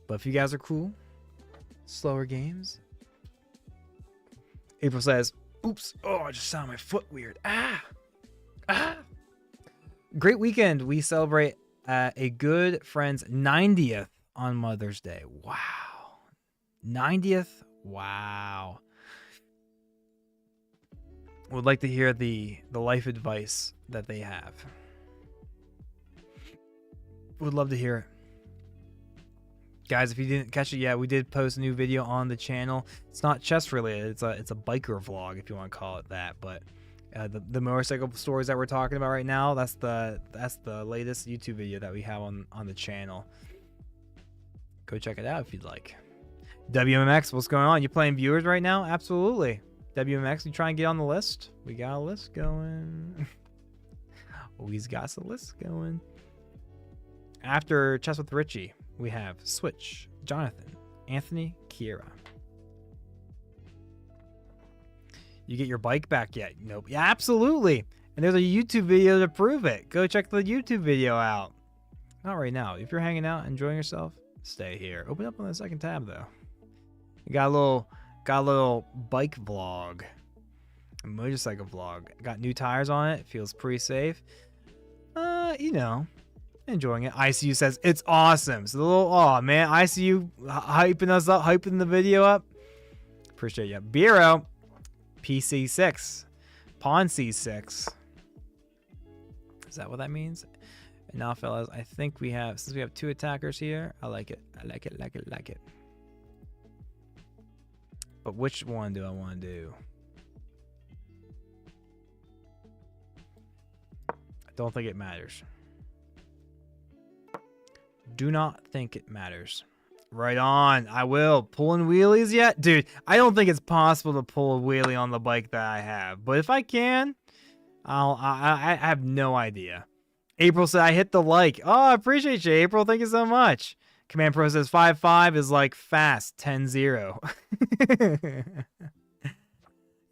But if you guys are cool, slower games. April says, oops, oh, I just sound my foot weird. Ah. Great weekend. We celebrate a good friend's 90th on Mother's Day. Wow. 90th? Wow. Would like to hear the life advice that they have. Would love to hear it. Guys, if you didn't catch it yet, we did post a new video on the channel. It's not chess related. It's a biker vlog, if you want to call it that. But the motorcycle stories that we're talking about right now, that's the latest YouTube video that we have on the channel. Go check it out if you'd like. WMX, what's going on? You playing viewers right now? Absolutely. WMX, you try and get on the list? We got a list going. We've got a list going. After Chess with Richie, we have Switch, Jonathan, Anthony, Kira. You get your bike back yet? Nope. Yeah, absolutely. And there's a YouTube video to prove it. Go check the YouTube video out. Not right now. If you're hanging out, enjoying yourself, stay here. Open up on the second tab though. We got a little bike vlog, a motorcycle vlog. Got new tires on it. Feels pretty safe. You know, enjoying it. ICU says it's awesome. So the little, oh man, ICU hyping us up, hyping the video up. Appreciate you. Biro, PC6, Pawn C6. Is that what that means? And now, fellas, I think we have, since we have two attackers here, I like it. I like it, like it, like it. But which one do I want to do? I don't think it matters. Do not think it matters. Right on. I will. Pulling wheelies yet? Dude, I don't think it's possible to pull a wheelie on the bike that I have. But if I can, I have no idea. April said I hit the like. Oh, I appreciate you, April. Thank you so much. Command Pro says 5-5 is like fast 10-0. Yeah,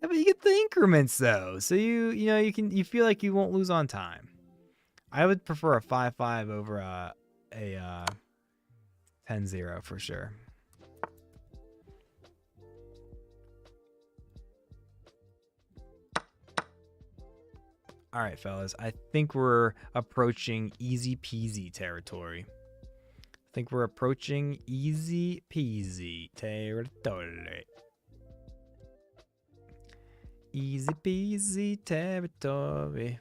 but you get the increments though, so you feel like you won't lose on time. I would prefer a 5-5 over a 10-0 for sure. All right, fellas. I think we're approaching easy peasy territory. think we're approaching easy peasy territory. Easy peasy territory.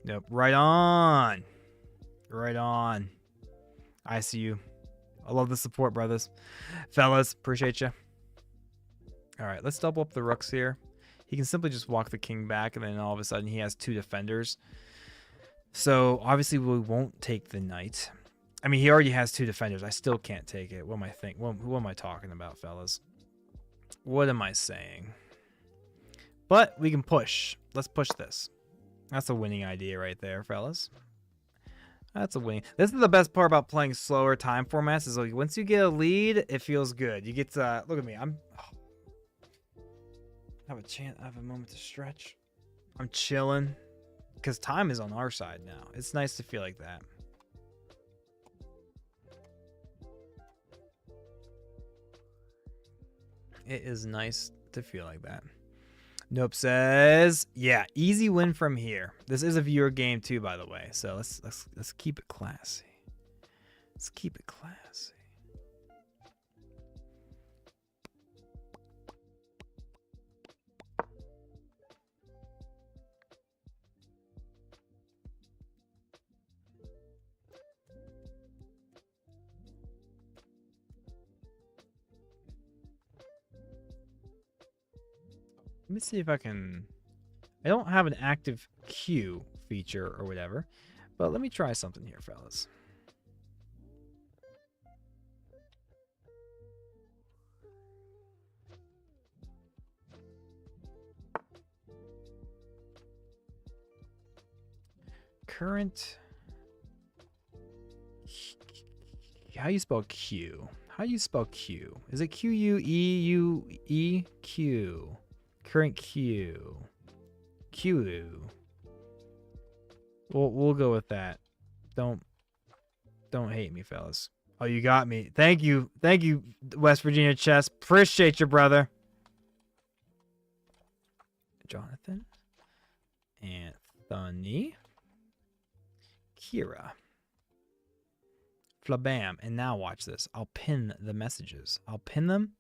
Nope. Right on. Right on. I see you. I love the support, brothers. Fellas, appreciate you. All right, let's double up the rooks here. He can simply just walk the king back, and then all of a sudden he has 2 defenders. So obviously we won't take the knight. I mean, he already has 2 defenders. I still can't take it. What am I thinking? What am I talking about, fellas? What am I saying? But we can push. Let's push this. That's a winning idea right there, fellas. That's a win. This is the best part about playing slower time formats is like once you get a lead, it feels good. You get to look at me. I have a chance. I have a moment to stretch. I'm chilling because time is on our side now. It's nice to feel like that. It is nice to feel like that. Nope says, yeah, easy win from here. This is a viewer game too, by the way. So let's keep it classy. Let's keep it classy. Let me see if I can... I don't have an active queue feature or whatever, but let me try something here, fellas. Current... How do you spell Q? How do you spell Q? Is it Q-U-E-U-E-Q? Current queue. Q. We'll go with that. Don't hate me, fellas. Oh, you got me. Thank you, West Virginia Chess. Appreciate you, brother. Jonathan, Anthony, Kira, Flabam, and now watch this. I'll pin the messages. I'll pin them.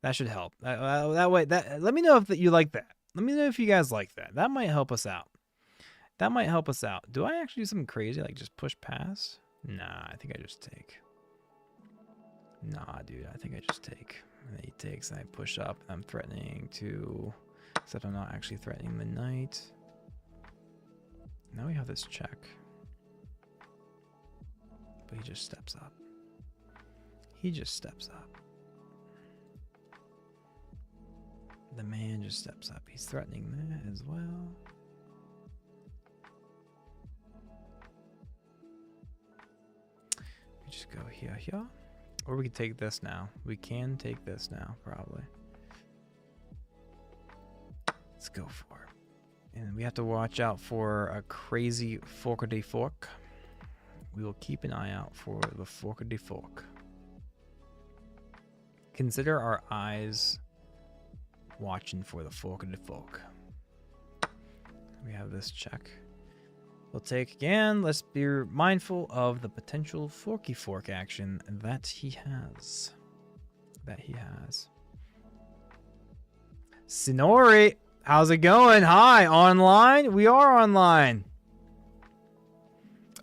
That should help. That way, let me know if you like that. Let me know if you guys like that. That might help us out. Do I actually do something crazy like just push pass? Nah, I think I just take. Nah, dude, I think I just take. And then he takes, and I push up. I'm threatening to, except I'm not actually threatening the knight. Now we have this check. But he just steps up. The man just steps up. He's threatening that as well. We just go here. Or we can take this now. We can take this now, probably. Let's go for it. And we have to watch out for a crazy fork-a-day fork. We will keep an eye out for the fork-a-day fork. Consider our eyes watching for the fork-a-day fork. We have this check. We'll take again. Let's be mindful of the potential forky fork action that he has. Sinori, how's it going? Hi, online? We are online.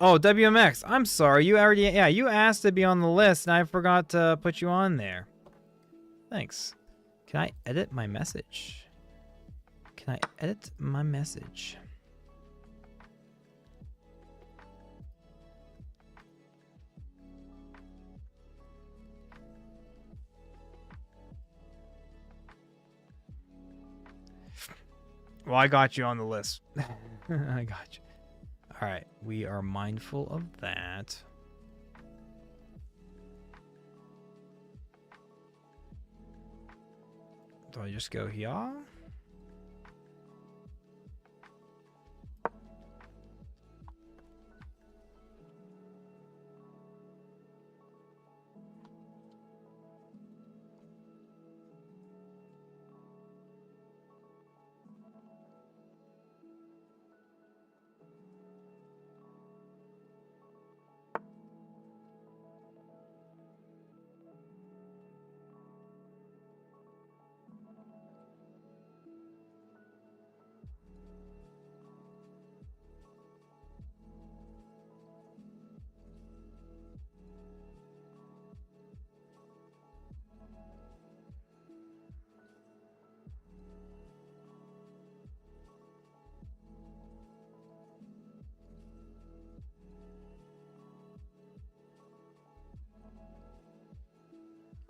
Oh, WMX, I'm sorry. You asked to be on the list, and I forgot to put you on there. Thanks. Can I edit my message? Well, I got you on the list. I got you. All right, we are mindful of that. Do I just go here?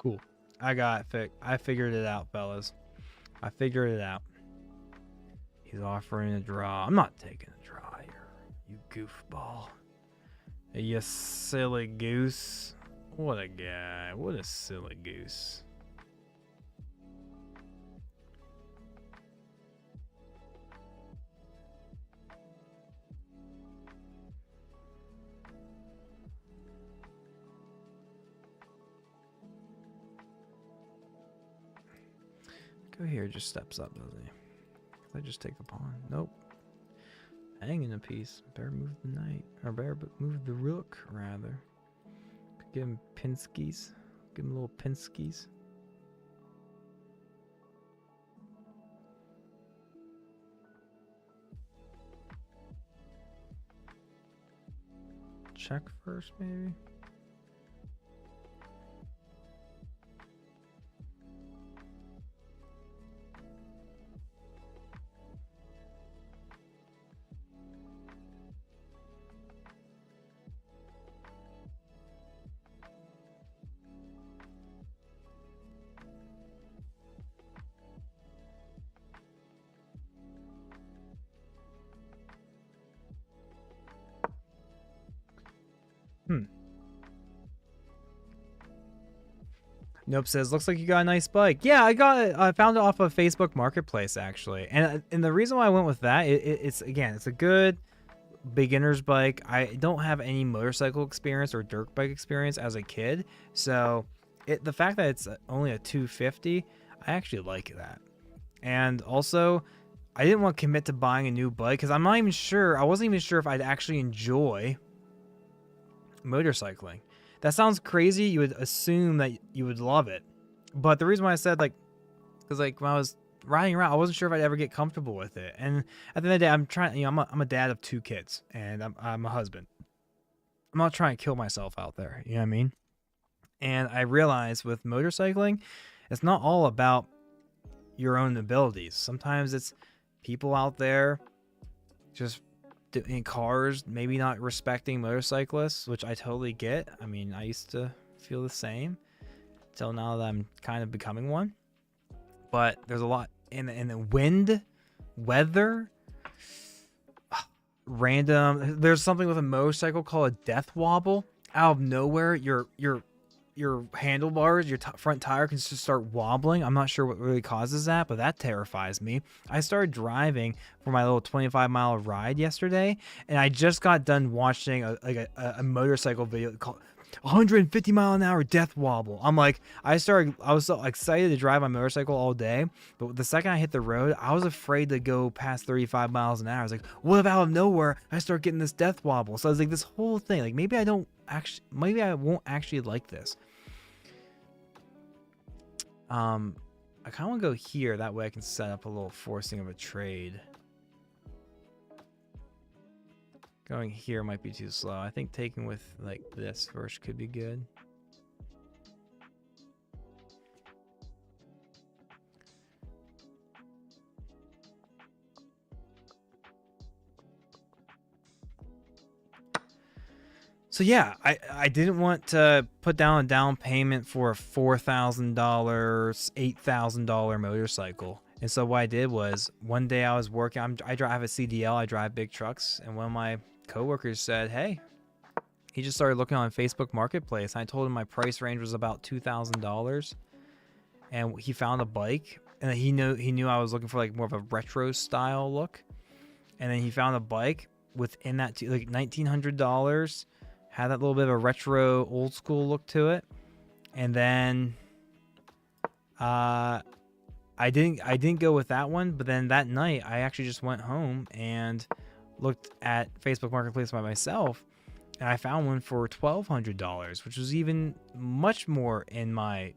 Cool. I figured it out, fellas. I figured it out. He's offering a draw. I'm not taking a draw here, you goofball. You silly goose. What a guy. What a silly goose. Go here, just steps up, doesn't he? I just take the pawn. Nope. Hanging a piece. Better move the knight. Or better move the rook, rather. Could give him pinskies. Give him little pinskies. Check first, maybe? Nope says, looks like you got a nice bike. Yeah, I found it off of Facebook Marketplace, actually. And the reason why I went with that, it's a good beginner's bike. I don't have any motorcycle experience or dirt bike experience as a kid. So the fact that it's only a 250, I actually like that. And also, I didn't want to commit to buying a new bike because I wasn't even sure if I'd actually enjoy motorcycling. That sounds crazy. You would assume that you would love it. But the reason why I said, because when I was riding around, I wasn't sure if I'd ever get comfortable with it. And at the end of the day, I'm trying, I'm a dad of 2 kids, and I'm a husband. I'm not trying to kill myself out there. You know what I mean? And I realized with motorcycling, it's not all about your own abilities. Sometimes it's people out there just in cars, maybe not respecting motorcyclists, which I totally get. I mean, I used to feel the same until now that I'm kind of becoming one. But there's a lot in the wind, weather, random. There's something with a motorcycle called a death wobble. Out of nowhere, your handlebars, your front tire can just start wobbling. I'm not sure what really causes that, but that terrifies me. I started driving for my little 25-mile ride yesterday, and I just got done watching a motorcycle video called 150 mile an hour death wobble. I was so excited to drive my motorcycle all day, but the second I hit the road, I was afraid to go past 35 miles an hour. I was like, what if out of nowhere I start getting this death wobble? So I was like, this whole thing, like maybe I won't actually like this. I kind of want to go here. That way I can set up a little forcing of a trade. Going here might be too slow. I think taking with like this first could be good. So yeah, I didn't want to put down a down payment for a $4,000, $8,000 motorcycle. And so what I did was, one day I was working, I have a CDL, I drive big trucks, and one of my coworkers said, hey, he just started looking on Facebook Marketplace. I told him my price range was about $2,000, and he found a bike, and he knew I was looking for like more of a retro style look, and then he found a bike within that like $1,900. Had that little bit of a retro old school look to it. And then I didn't go with that one, but then that night I actually just went home and looked at Facebook Marketplace by myself, and I found one for $1,200, which was even much more in my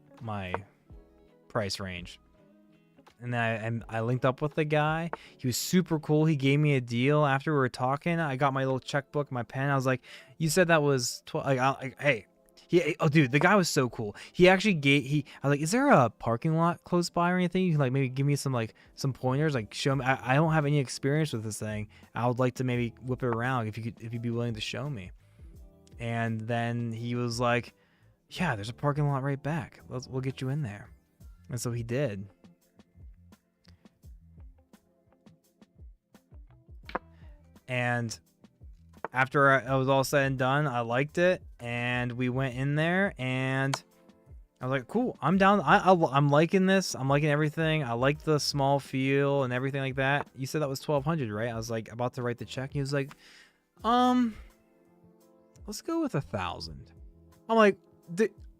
price range. And then I linked up with the guy. He was super cool. He gave me a deal after we were talking. I got my little checkbook, my pen. I was like, "You said that was 12." Hey, oh dude, the guy was so cool. He actually I was like, "Is there a parking lot close by or anything? You can like maybe give me some pointers, like show me. I don't have any experience with this thing. I would like to maybe whip it around if you'd be willing to show me." And then he was like, Yeah, there's a parking lot right back. We'll get you in there. And so he did. And after I was all said and done, I liked it, and we went in there, and I was like, cool, I'm down. I'm liking this. I'm liking everything. I like the small feel and everything like that. You said that was 1,200, right? I was like about to write the check. He was like, let's go with 1,000. I'm like,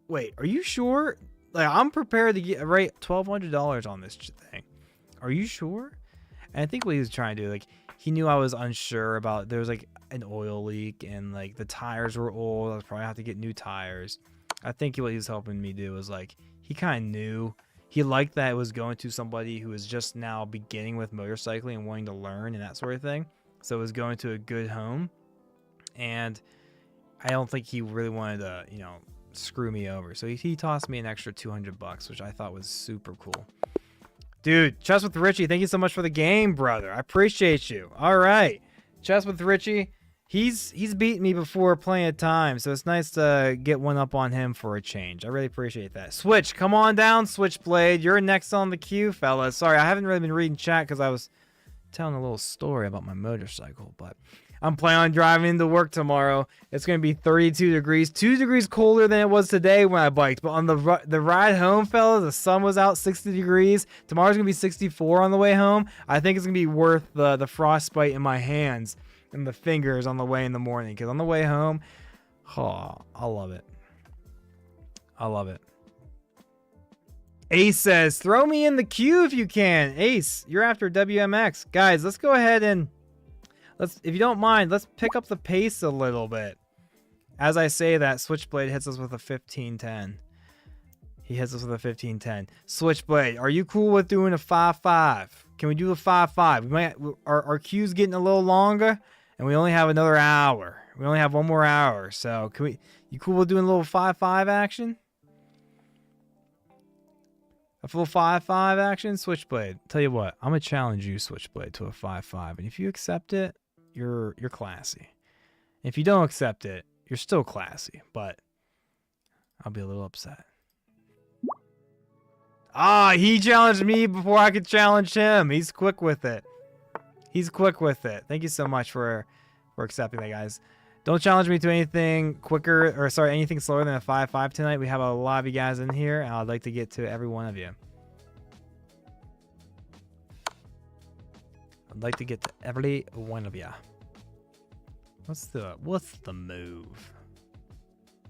wait, are you sure? Like, I'm prepared to write $1,200 on this thing. Are you sure? And I think what he was trying to do, like, he knew I was unsure about, there was like an oil leak and like the tires were old. I was probably have to get new tires. I think what he was helping me do was like, he kind of knew, he liked that it was going to somebody who was just now beginning with motorcycling and wanting to learn and that sort of thing. So it was going to a good home. And I don't think he really wanted to, you know, screw me over. So he tossed me an extra $200, which I thought was super cool. Dude, Chess with Richie, thank you so much for the game, brother. I appreciate you. All right. Chess with Richie, he's beaten me before plenty of time, so it's nice to get one up on him for a change. I really appreciate that. Switch, come on down, Switchblade. You're next on the queue, fellas. Sorry, I haven't really been reading chat because I was telling a little story about my motorcycle, but I'm planning on driving into work tomorrow. It's going to be 32 degrees, 2 degrees colder than it was today when I biked. But on the ride home, fellas, the sun was out, 60 degrees. Tomorrow's going to be 64 on the way home. I think it's going to be worth the frostbite in my hands and the fingers on the way in the morning. Because on the way home, oh, I love it. I love it. Ace says, throw me in the queue if you can. Ace, you're after WMX. Guys, let's go ahead and if you don't mind, let's pick up the pace a little bit. As I say that, Switchblade hits us with a 1510. He hits us with a 1510. Switchblade, are you cool with doing a 5-5? Can we do a 5-5? We might. Our queue's getting a little longer, and we only have another hour. We only have one more hour, so can we? You cool with doing a little 5-5 action? A full 5-5 action, Switchblade. Tell you what, I'm gonna challenge you, Switchblade, to a 5-5, and if you accept it, you're classy. If you don't accept it, you're still classy, but I'll be a little upset. Ah, he challenged me before I could challenge him. He's quick with it. He's quick with it. Thank you so much for accepting that, guys. Don't challenge me to anything quicker, or sorry, anything slower than a 5-5 tonight. We have a lot of you guys in here, and I'd like to get to every one of you. I'd like to get to every one of you. What's the move?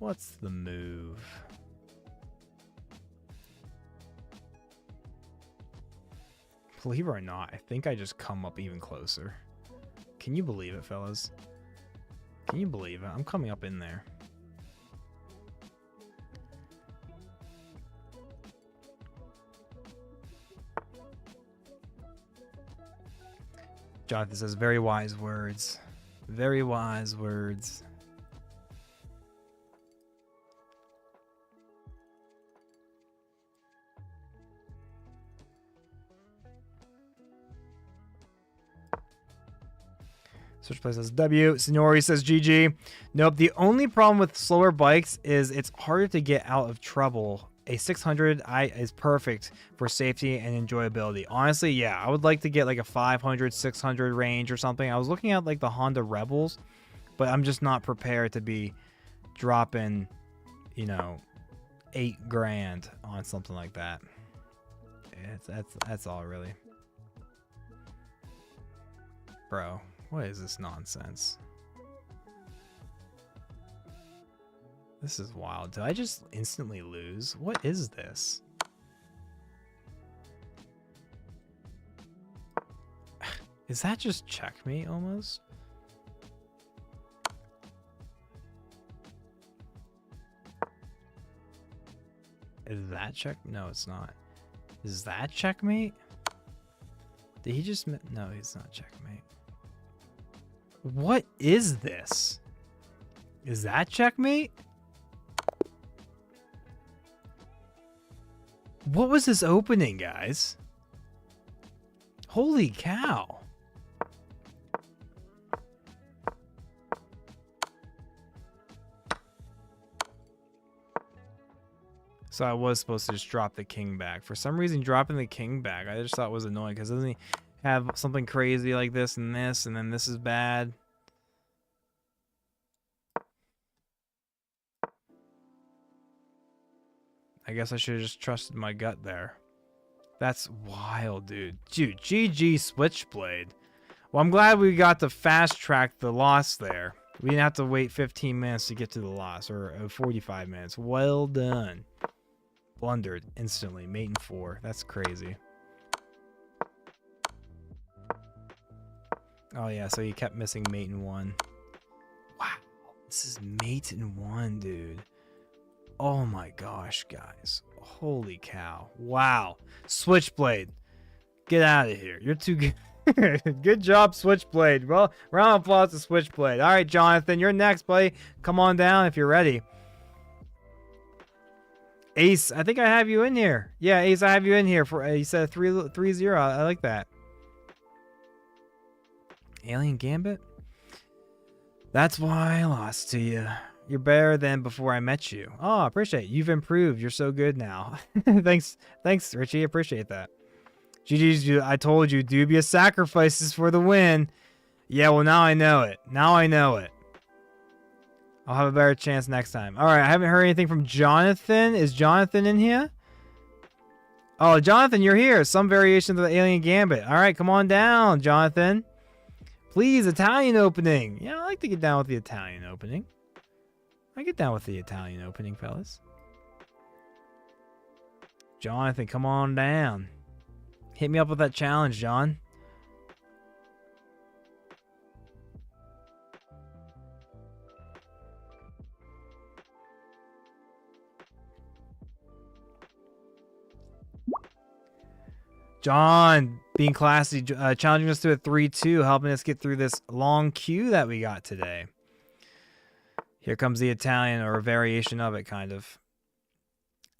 What's the move? Believe it or not, I think I just come up even closer. Can you believe it, fellas? Can you believe it? I'm coming up in there. Jonathan says, very wise words. Very wise words. Switchblade says W. Signori says GG. Nope. The only problem with slower bikes is it's harder to get out of trouble. A 600 is perfect for safety and enjoyability. Honestly, yeah, I would like to get like a 500, 600 range or something. I was looking at like the Honda Rebels, but I'm just not prepared to be dropping, you know, $8,000 on something like that. That's all really. Bro. What is this nonsense? This is wild. Did I just instantly lose? What is this? Is that just checkmate almost? Is that check? No, it's not. Is that checkmate? Did he just... No, he's not checkmate. What is this? Is that checkmate? What was this opening, guys? Holy cow. So I was supposed to just drop the king back. For some reason, dropping the king back, I just thought was annoying because doesn't he have something crazy like this, and then this is bad? I guess I should have just trusted my gut there. That's wild, dude. Dude, GG Switchblade. Well, I'm glad we got to fast track the loss there. We didn't have to wait 15 minutes to get to the loss, or 45 minutes. Well done. Blundered instantly. Mate in 4. That's crazy. Oh, yeah, so you kept missing mate in 1. Wow. This is mate in 1, dude. Oh my gosh, guys. Holy cow. Wow. Switchblade. Get out of here. You're too good. Good job, Switchblade. Well, round of applause to Switchblade. All right, Jonathan, you're next, buddy. Come on down if you're ready. Ace, I think I have you in here. Yeah, Ace, I have you in here. For you said 3-0. I like that. Alien Gambit? That's why I lost to you. You're better than before I met you. Oh, I appreciate it. You've improved. You're so good now. Thanks, Richie. Appreciate that. GG's, I told you, dubious sacrifices for the win. Yeah, well, now I know it. Now I know it. I'll have a better chance next time. All right, I haven't heard anything from Jonathan. Is Jonathan in here? Oh, Jonathan, you're here. Some variation of the Alien Gambit. All right, come on down, Jonathan. Please, Italian opening. Yeah, I like to get down with the Italian opening. I get down with the Italian opening, fellas. Jonathan, come on down. Hit me up with that challenge, John. John, being classy, challenging us to a 3-2, helping us get through this long queue that we got today. Here comes the Italian, or a variation of it, kind of.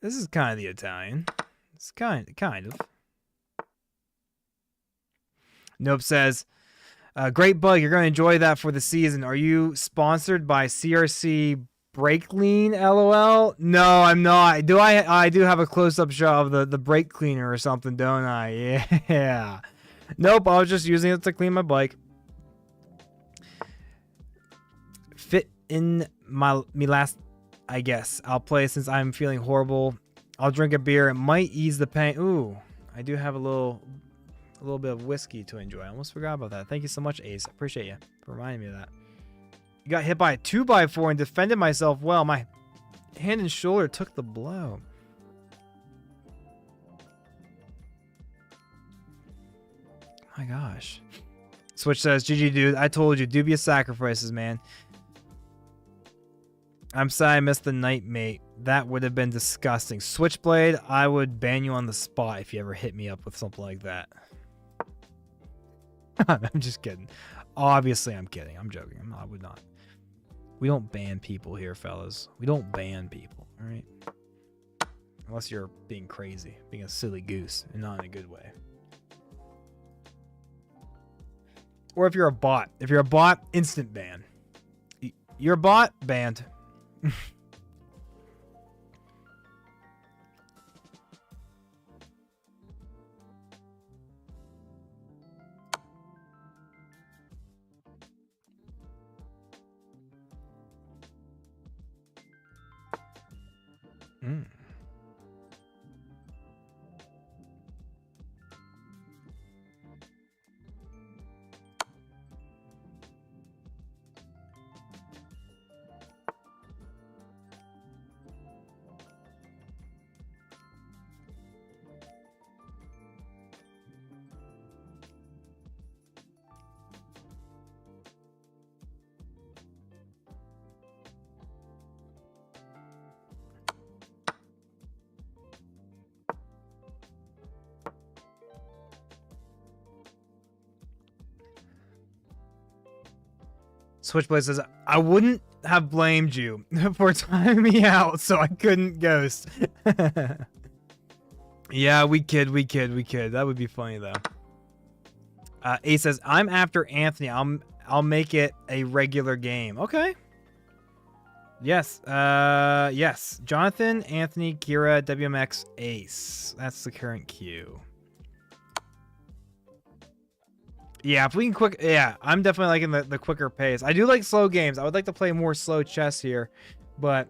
This is kind of the Italian. It's kind of. Nope says, great bug. You're going to enjoy that for the season. Are you sponsored by CRC Brake Clean? LOL. No, I'm not. Do I do have a close-up shot of the brake cleaner or something, don't I? Yeah. Nope. I was just using it to clean my bike. Fit in me last. I guess I'll play since I'm feeling horrible. I'll drink a beer. It might ease the pain. Ooh, I do have a little bit of whiskey to enjoy. I almost forgot about that. Thank you so much, Ace. Appreciate you for reminding me of that. You got hit by a 2x4 and defended myself well. My hand and shoulder took the blow. My gosh. Switch says, GG, dude. I told you, dubious sacrifices, man. I'm sorry I missed the night, mate. That would have been disgusting. Switchblade, I would ban you on the spot if you ever hit me up with something like that. I'm just kidding. Obviously, I'm kidding. I'm joking. I would not. We don't ban people here, fellas. We don't ban people, all right? Unless you're being crazy, being a silly goose, and not in a good way. Or if you're a bot. If you're a bot, instant ban. You're a bot, banned. Switchblade says, I wouldn't have blamed you for timing me out, so I couldn't ghost. Yeah, we kid. That would be funny, though. Ace says, I'm after Anthony. I'll make it a regular game. Okay. Yes. Yes. Jonathan, Anthony, Kira, WMX, Ace. That's the current queue. Yeah, if we can quick. Yeah, I'm definitely liking the quicker pace. I do like slow games. I would like to play more slow chess here, but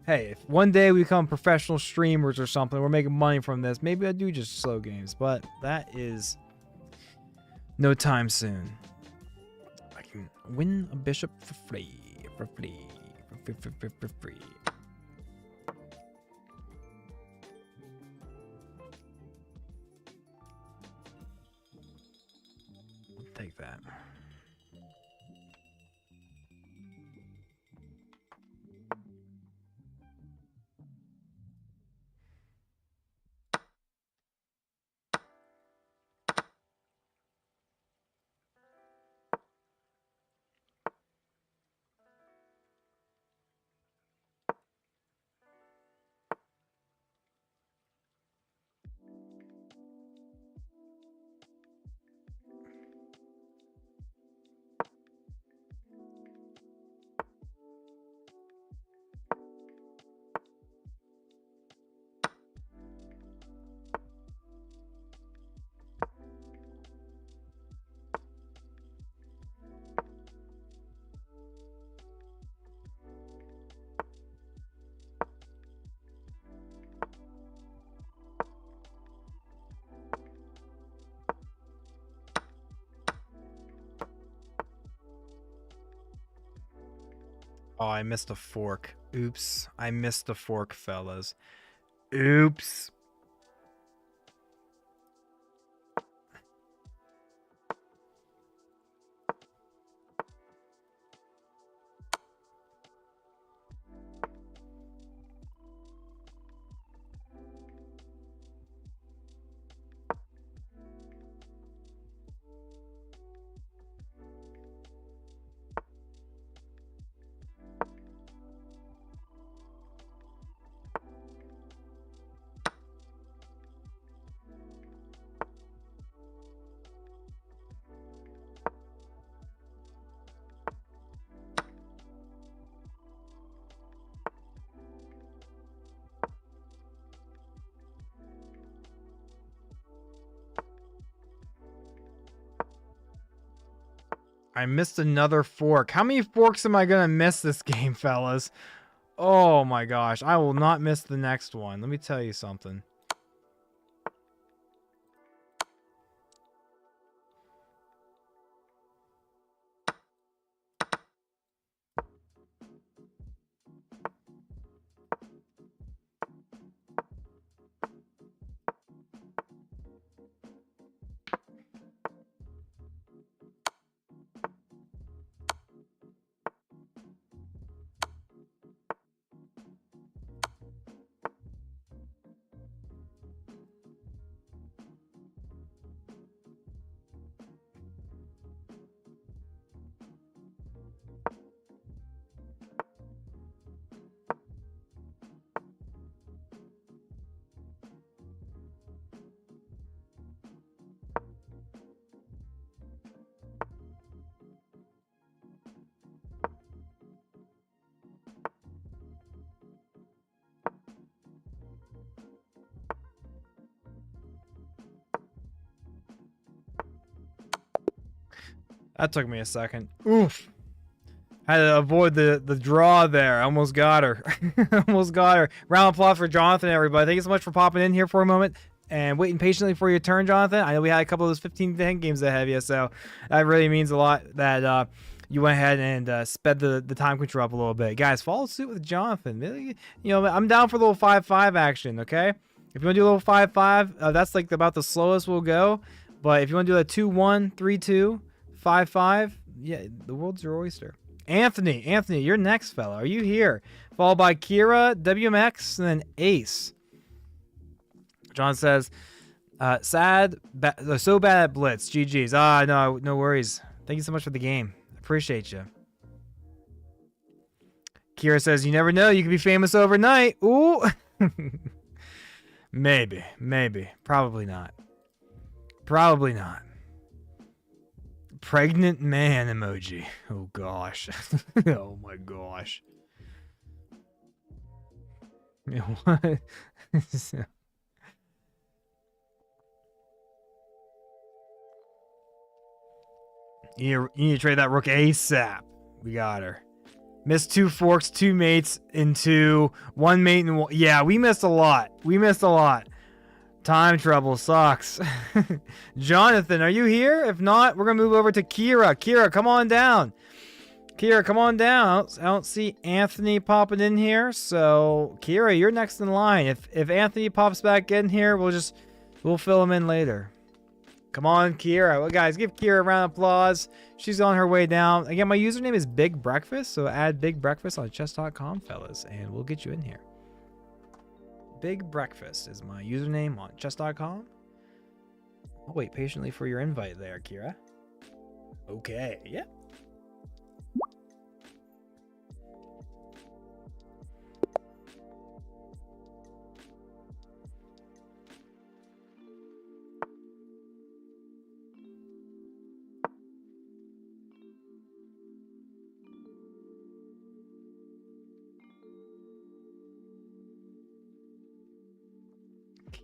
hey, if one day we become professional streamers or something, we're making money from this, maybe I do just slow games, but that is no time soon. I can win a bishop for free. For free. For free. Take that. Oh, I missed a fork. Oops. I missed the fork, fellas. Oops. I missed another fork. How many forks am I gonna miss this game, fellas? Oh my gosh. I will not miss the next one. Let me tell you something. That took me a second. Oof. Had to avoid the draw there. Almost got her. Almost got her. Round of applause for Jonathan, everybody. Thank you so much for popping in here for a moment and waiting patiently for your turn, Jonathan. I know we had a couple of those 15 to 10 games ahead of you, so that really means a lot that you went ahead and sped the time control up a little bit. Guys, follow suit with Jonathan. Really, you know, I'm down for a little 5-5 action, okay? If you want to do a little 5-5, that's like about the slowest we'll go. But if you want to do a 2-1, 3-2, 5-5, yeah, the world's your oyster. Anthony, you're next, fella. Are you here? Followed by Kira, WMX, and then Ace. John says, so bad at Blitz. GG's. No worries. Thank you so much for the game. Appreciate you. Kira says, you never know. You could be famous overnight. Ooh. Maybe. Probably not. Pregnant man emoji. Oh gosh. Oh my gosh. What? You need to trade that rook ASAP. We got her. Missed 2 forks, 2 mates into 1 mate and 1. Yeah, we missed a lot. We missed a lot. Time trouble sucks. Jonathan, are you here? If not, we're going to move over to Kira. Kira, come on down. Kira, come on down. I don't see Anthony popping in here. So, Kira, you're next in line. If Anthony pops back in here, we'll fill him in later. Come on, Kira. Well, guys, give Kira a round of applause. She's on her way down. Again, my username is Big Breakfast, so add Big Breakfast on chess.com, fellas, and we'll get you in here. Big Breakfast is my username on chess.com. I'll wait patiently for your invite there, Kira. Okay, yeah.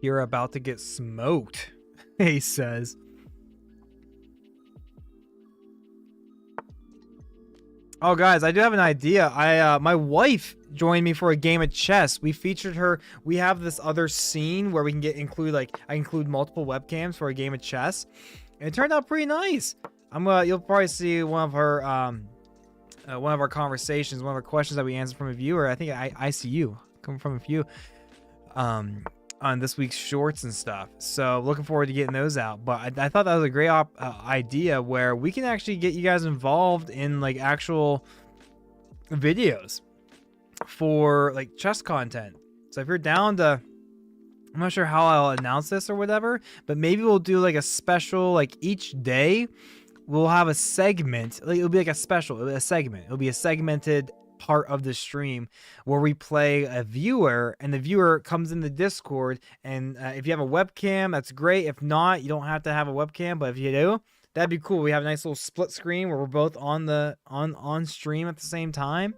You're about to get smoked, he says. Oh, guys, I do have an idea. My wife joined me for a game of chess. We featured her. We have this other scene where we can I include multiple webcams for a game of chess. And it turned out pretty nice. You'll probably see one of our conversations, one of our questions that we answered from a viewer. I think ICU coming from a few. On this week's shorts and stuff. So looking forward to getting those out. But I thought that was a great idea where we can actually get you guys involved in like actual videos for like chess content. So if you're down to, I'm not sure how I'll announce this or whatever, but maybe we'll do like a special, like each day we'll have a segment. Like, it'll be like a segment. It'll be a segmented part of the stream where we play a viewer, and the viewer comes in the Discord, and if you have a webcam, that's great. If not, you don't have to have a webcam, but if you do, that'd be cool. We have a nice little split screen where we're both on stream at the same time,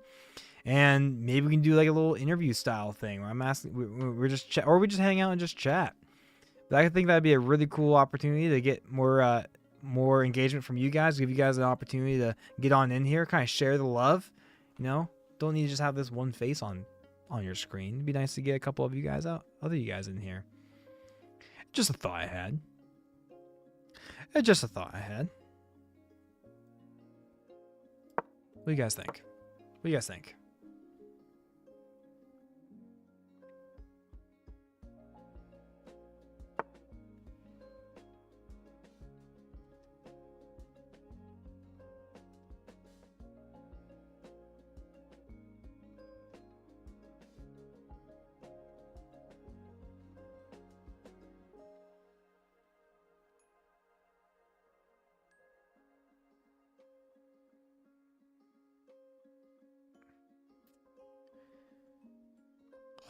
and maybe we can do like a little interview style thing where I'm asking, we're just or we just hang out and just chat. But I think that'd be a really cool opportunity to get more engagement from you guys, give you guys an opportunity to get on in here, kind of share the love. You know, don't need to just have this one face on your screen. It'd be nice to get a couple of you guys other you guys in here. Just a thought I had. Just a thought I had. What do you guys think? What do you guys think?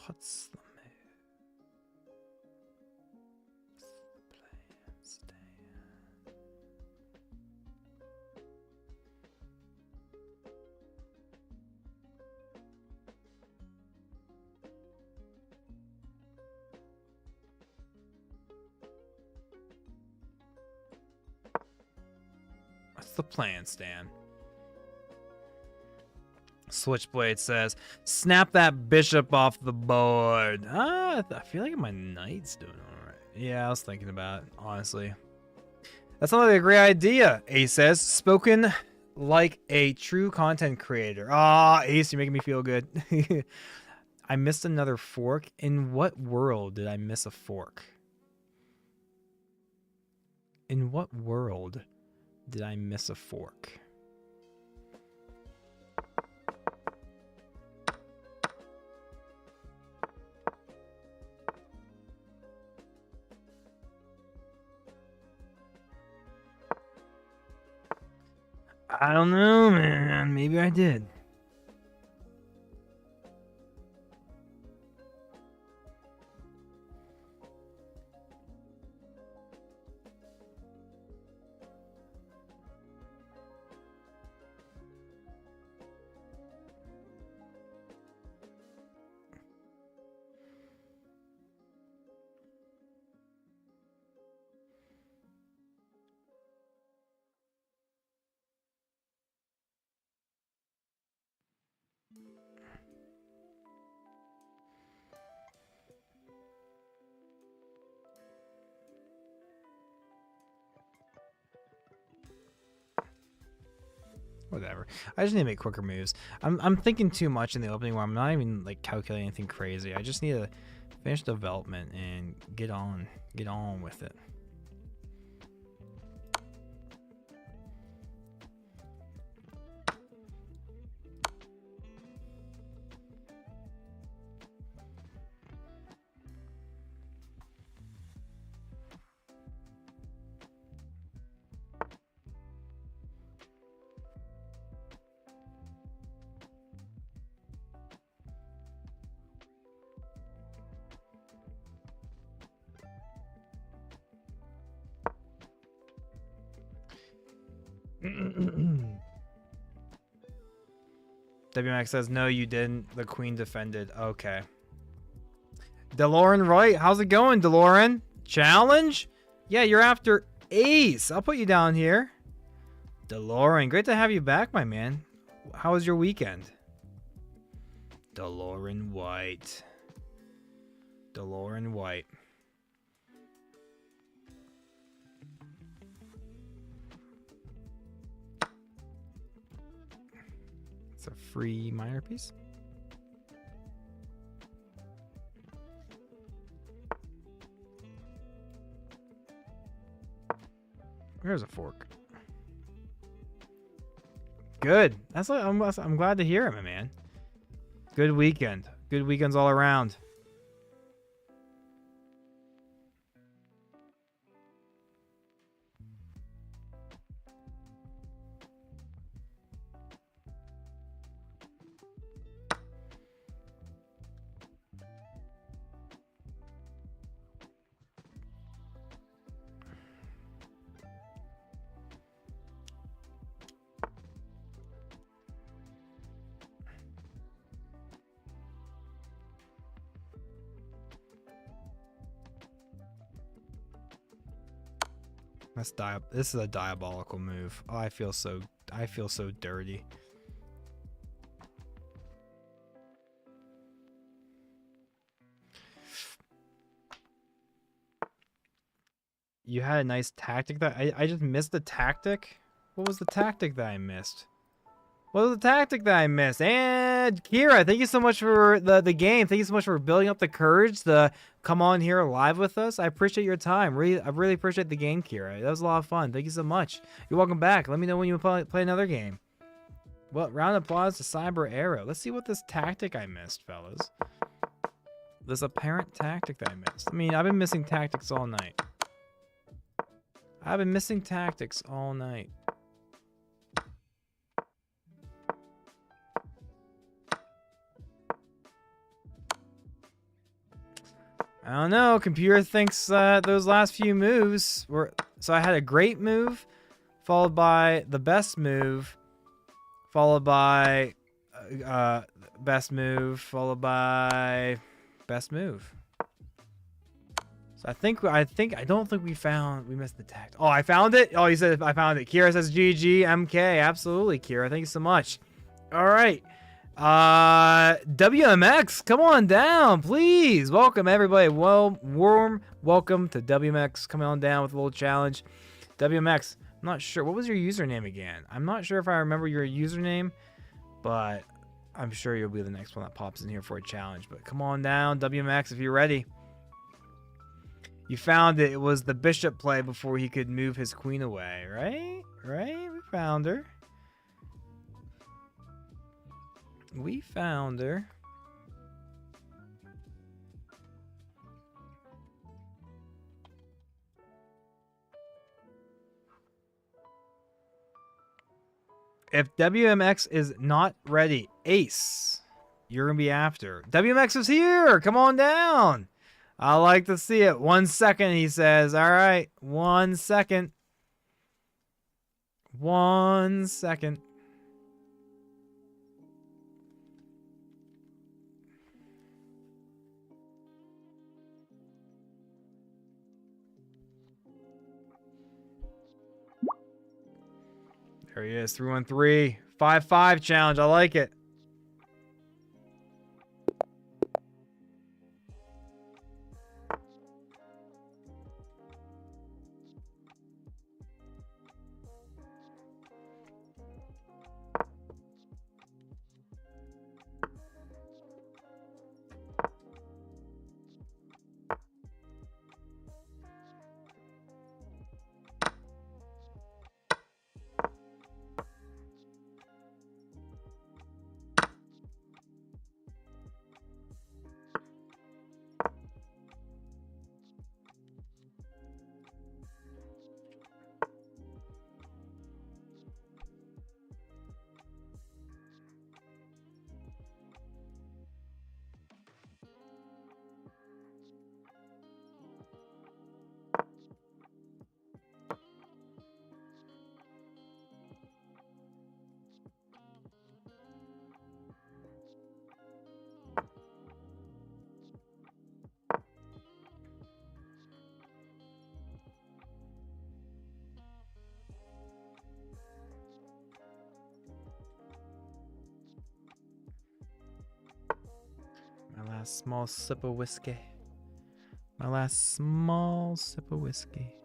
What's the move? What's the plan, Stan? Switchblade says, snap that bishop off the board. I feel like my knight's doing all right. Yeah, I was thinking about it, honestly. That sounds like a great idea, Ace says. Spoken like a true content creator. Ace, you're making me feel good. I missed another fork. In what world did I miss a fork? In what world did I miss a fork? I don't know, man. Maybe I did. Whatever. I just need to make quicker moves. I'm thinking too much in the opening where I'm not even like calculating anything crazy. I just need to finish development and get on with it. WMAX says, no, you didn't. The queen defended. Okay. DeLorean Wright, how's it going, DeLorean? Challenge? Yeah, you're after Ace. I'll put you down here. DeLorean, great to have you back, my man. How was your weekend? DeLorean White. DeLorean White. It's a free minor piece. Here's a fork. Good. That's like, I'm glad to hear it, my man. Good weekend. Good weekends all around. This is a diabolical move. Oh, I feel so dirty. You had a nice tactic that I just missed the tactic. What was the tactic that I missed? What was the tactic that I missed? And Kira, thank you so much for the game. Thank you so much for building up the courage to come on here live with us. I appreciate your time. I really appreciate the game, Kira. That was a lot of fun. Thank you so much. You're welcome back. Let me know when you play another game. Well, round of applause to Cyber Arrow. Let's see what this tactic I missed, fellas. This apparent tactic that I missed. I mean, I've been missing tactics all night. I've been missing tactics all night. I don't know. Computer thinks those last few moves were... So I had a great move, followed by the best move, followed by best move, followed by best move. So I don't think we missed the tactic. Oh, I found it? Oh, you said I found it. Kira says GG, MK. Absolutely, Kira. Thank you so much. All right. WMX, come on down, please. Welcome, everybody. Well, warm welcome to WMX. Coming on down with a little challenge. WMX, I'm not sure. What was your username again? I'm not sure if I remember your username, but I'm sure you'll be the next one that pops in here for a challenge. But come on down, WMX, if you're ready. You found it. It was the bishop play before he could move his queen away, right? Right? We found her. We found her. If WMX is not ready, Ace, you're going to be after. WMX is here. Come on down. I like to see it. 1 second, he says. All right. 1 second. 1 second. There he is, 3-1-3. 5-5 challenge. I like it. last small sip of whiskey. My last small sip of whiskey.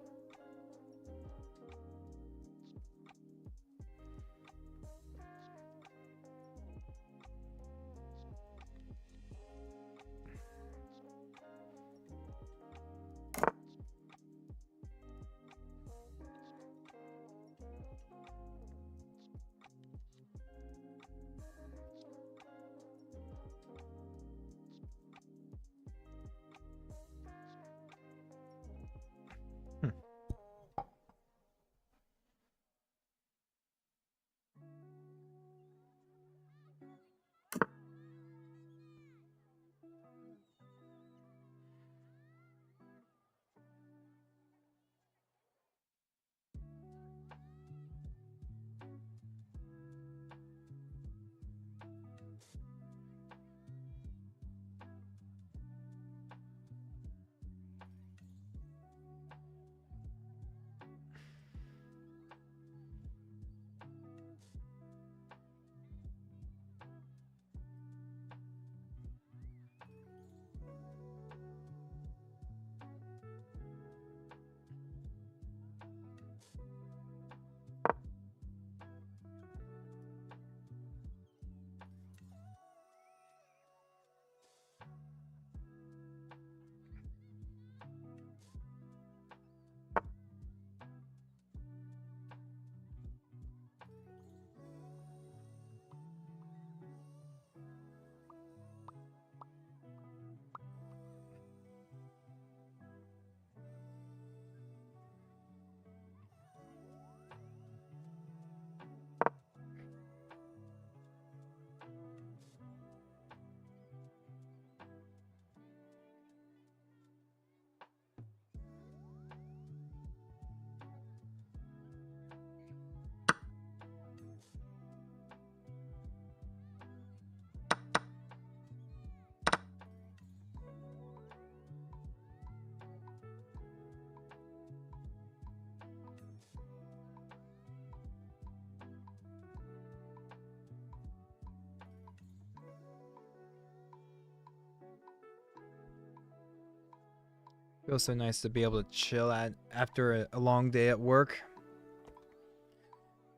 Feels so nice to be able to chill after a long day at work.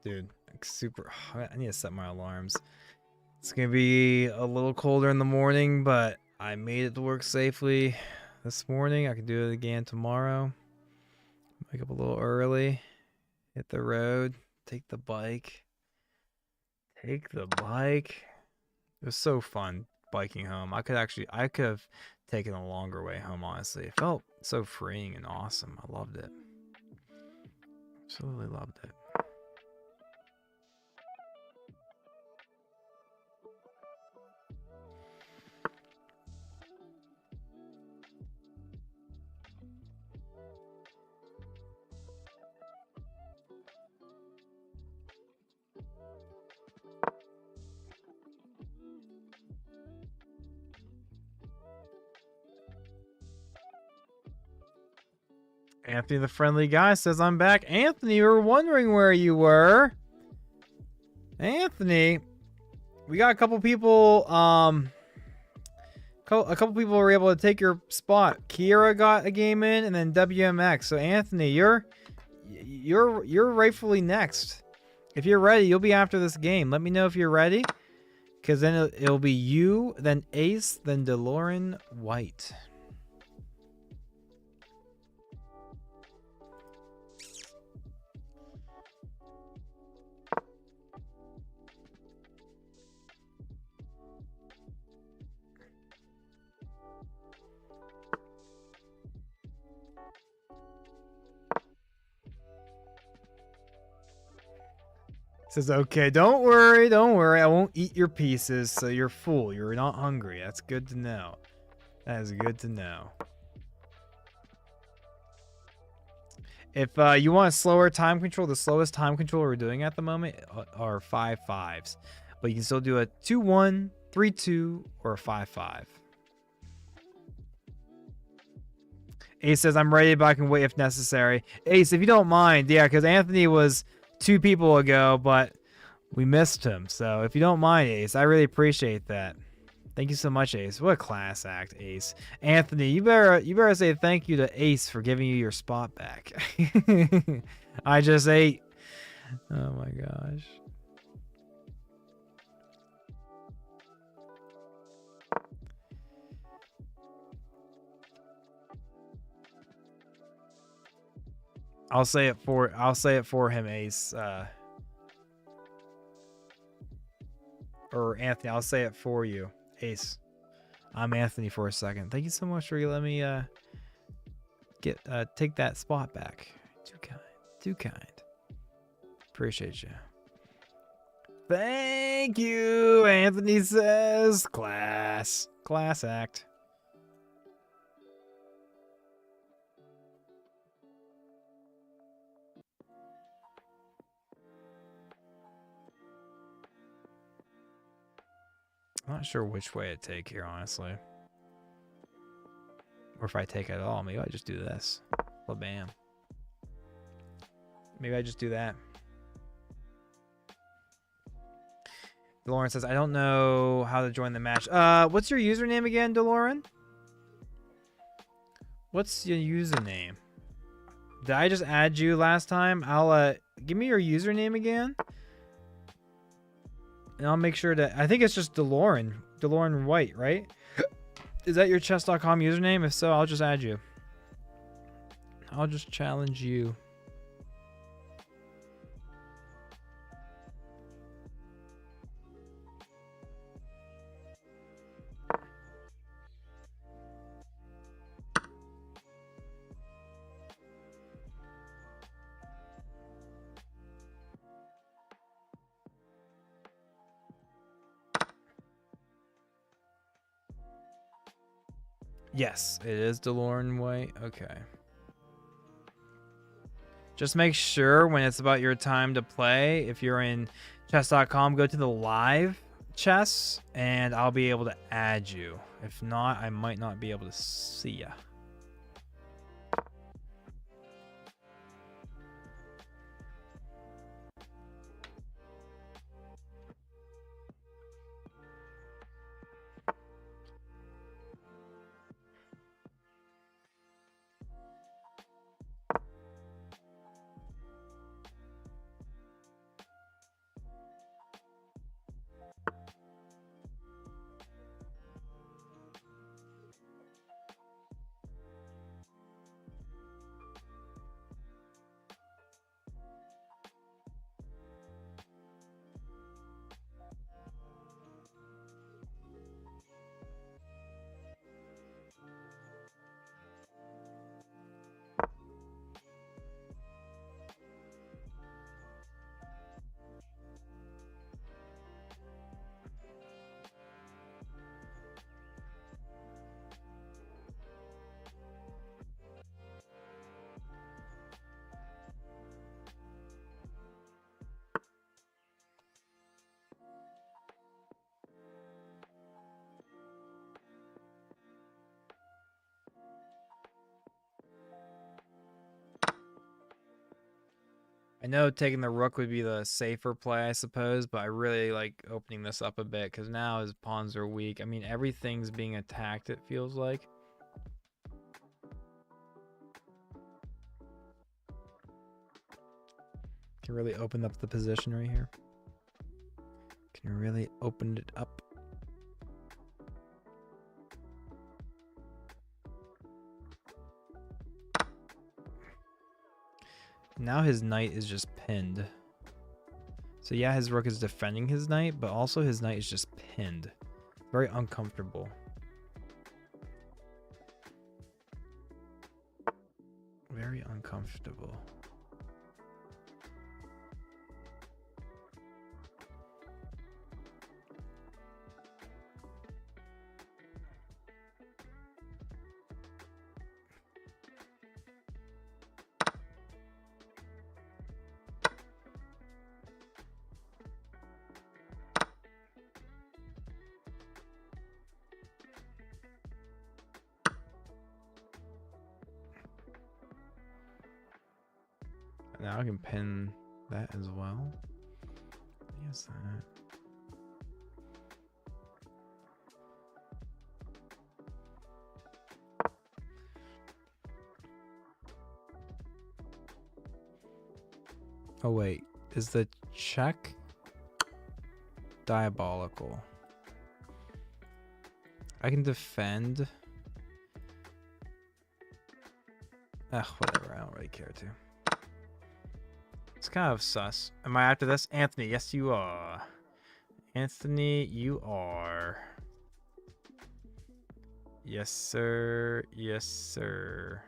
Dude, like super. I need to set my alarms. It's gonna be a little colder in the morning, but I made it to work safely this morning. I can do it again tomorrow. Wake up a little early, hit the road, take the bike. It was so fun biking home. I could have taken a longer way home, honestly. It felt so freeing and awesome. I loved it. Absolutely loved it. Anthony the Friendly Guy says, I'm back. Anthony, we were wondering where you were. Anthony, we got a couple people, a couple people were able to take your spot. Kira got a game in, and then WMX. So Anthony, you're rightfully next. If you're ready, you'll be after this game. Let me know if you're ready, because then it'll be you, then Ace, then DeLorean White. Says, okay, don't worry, I won't eat your pieces, so you're full, you're not hungry. That's good to know. That is good to know. If you want a slower time control, the slowest time control we're doing at the moment are 5/5s. But you can still do a 2-1, 3-2, or a 5/5. Ace says, I'm ready, but I can wait if necessary. Ace, if you don't mind, yeah, because Anthony was 2 people ago, but we missed him. So if you don't mind, Ace, I really appreciate that. Thank you so much, Ace. What a class act, Ace. Anthony, you better say thank you to Ace for giving you your spot back. I just ate. Oh my gosh. I'll say it for him, Ace. Or Anthony, I'll say it for you. Ace. I'm Anthony for a second. Thank you so much for letting me take that spot back. Too kind. Too kind. Appreciate you. Thank you, Anthony says. Class act. I'm not sure which way to take here, honestly. Or if I take it at all, maybe I just do this. Well, bam. Maybe I just do that. DeLorean says, I don't know how to join the match. What's your username again, DeLorean? What's your username? Did I just add you last time? I'll give me your username again. And I'll make sure to... I think it's just DeLorean. DeLorean White, right? Is that your chess.com username? If so, I'll just add you. I'll just challenge you. Yes, it is DeLorean White. Okay. Just make sure when it's about your time to play, if you're in chess.com, go to the live chess and I'll be able to add you. If not, I might not be able to see ya. I know taking the rook would be the safer play, I suppose, but I really like opening this up a bit because now his pawns are weak. I mean, everything's being attacked, it feels like. Can really open up the position right here. Can really open it up. Now his knight is just pinned. So yeah, his rook is defending his knight, but also his knight is just pinned. Very uncomfortable. Very uncomfortable. Now I can pin that as well. Yes, that. Oh wait, is the check diabolical? I can defend. Whatever. I don't really care to. It's kind of sus. Am I after this? Anthony, yes you are. Anthony, you are. Yes, sir. Yes, sir.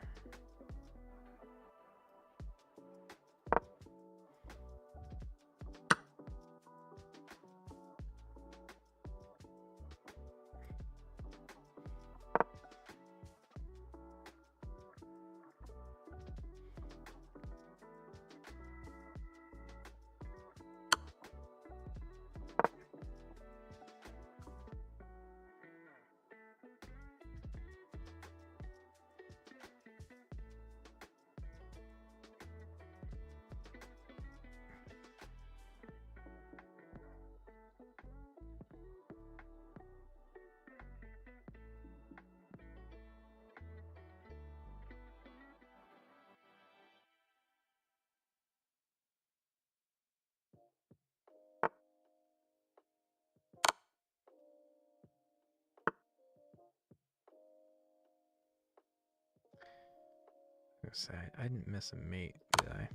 I was gonna say, I didn't miss a mate, did I?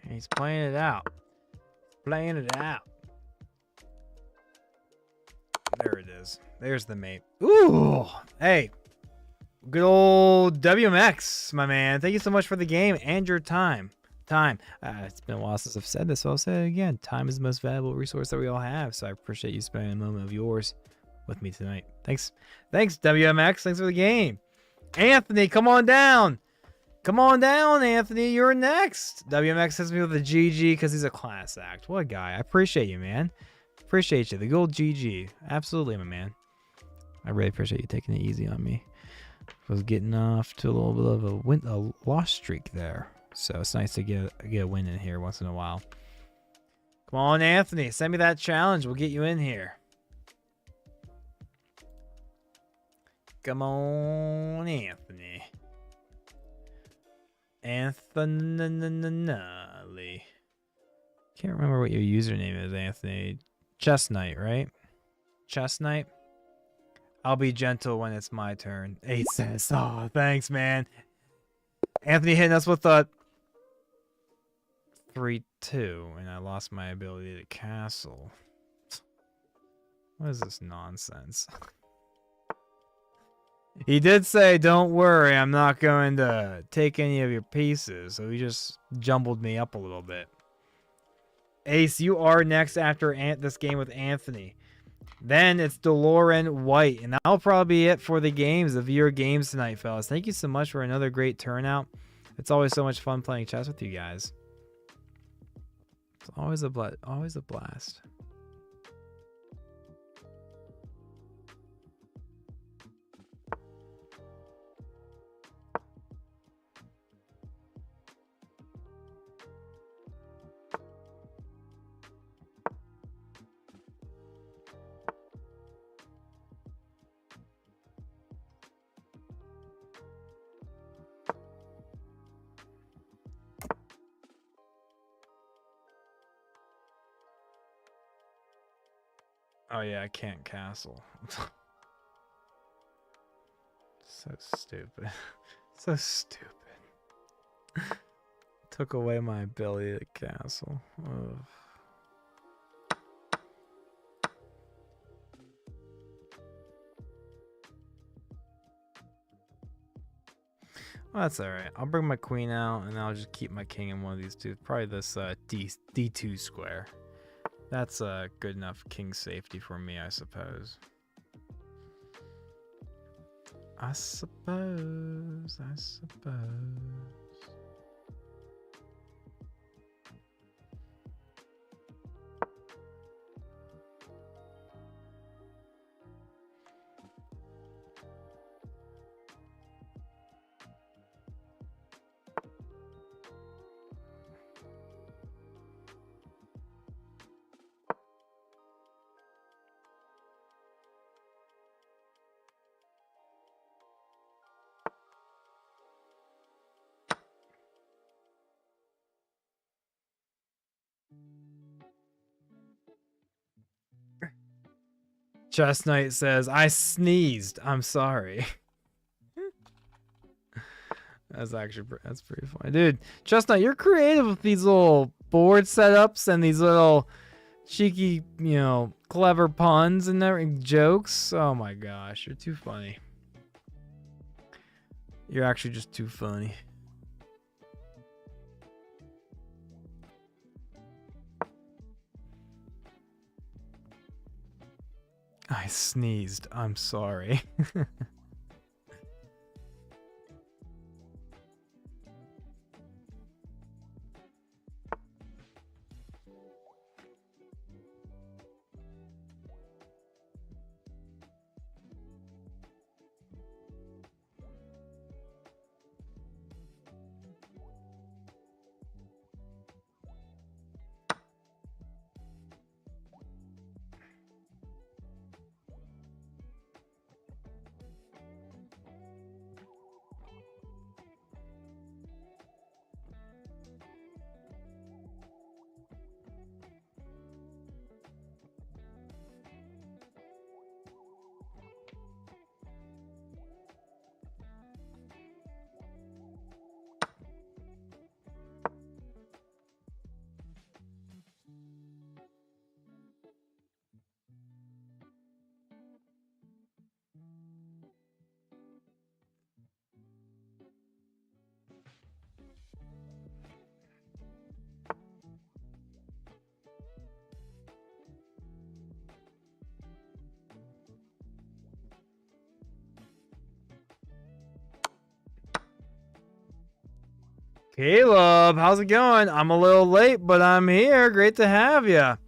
He's playing it out. Playing it out. There it is. There's the mate. Ooh! Hey. Good old WMX, my man. Thank you so much for the game and your time. It's been a while since I've said this, so I'll say it again. Time is the most valuable resource that we all have, so I appreciate you spending a moment of yours with me tonight. Thanks, WMX. Thanks for the game. Anthony, come on down. Come on down, Anthony. You're next. WMX hits me with a GG because he's a class act. What a guy. I appreciate you, man. Appreciate you. The gold GG. Absolutely, my man. I really appreciate you taking it easy on me. I was getting off to a little bit of a loss streak there. So it's nice to get a win in here once in a while. Come on, Anthony. Send me that challenge. We'll get you in here. Come on, Anthony. Anthony. Can't remember what your username is, Anthony. Chestnut, right? Chestnut? I'll be gentle when it's my turn. 8 cents. Oh, thanks, man. Anthony hitting us with a 3-2, and I lost my ability to castle. What is this nonsense? He did say, don't worry, I'm not going to take any of your pieces. So he just jumbled me up a little bit. Ace, you are next after this game with Anthony. Then it's DeLorean White. And that'll probably be it for the games, the viewer games tonight, fellas. Thank you so much for another great turnout. It's always so much fun playing chess with you guys. It's always a blast. Oh yeah, I can't castle. So stupid. So stupid. Took away my ability to castle. Ugh. Well, that's alright. I'll bring my queen out and I'll just keep my king in one of these two. Probably this D2 square. That's good enough king safety for me, I suppose. I suppose. I suppose. Chestnut says, I sneezed. I'm sorry. That's pretty funny. Dude, Chestnut, you're creative with these little board setups and these little cheeky, clever puns and jokes. Oh my gosh, you're too funny. You're actually just too funny. I sneezed. I'm sorry. Caleb, how's it going? I'm a little late, but I'm here. Great to have you.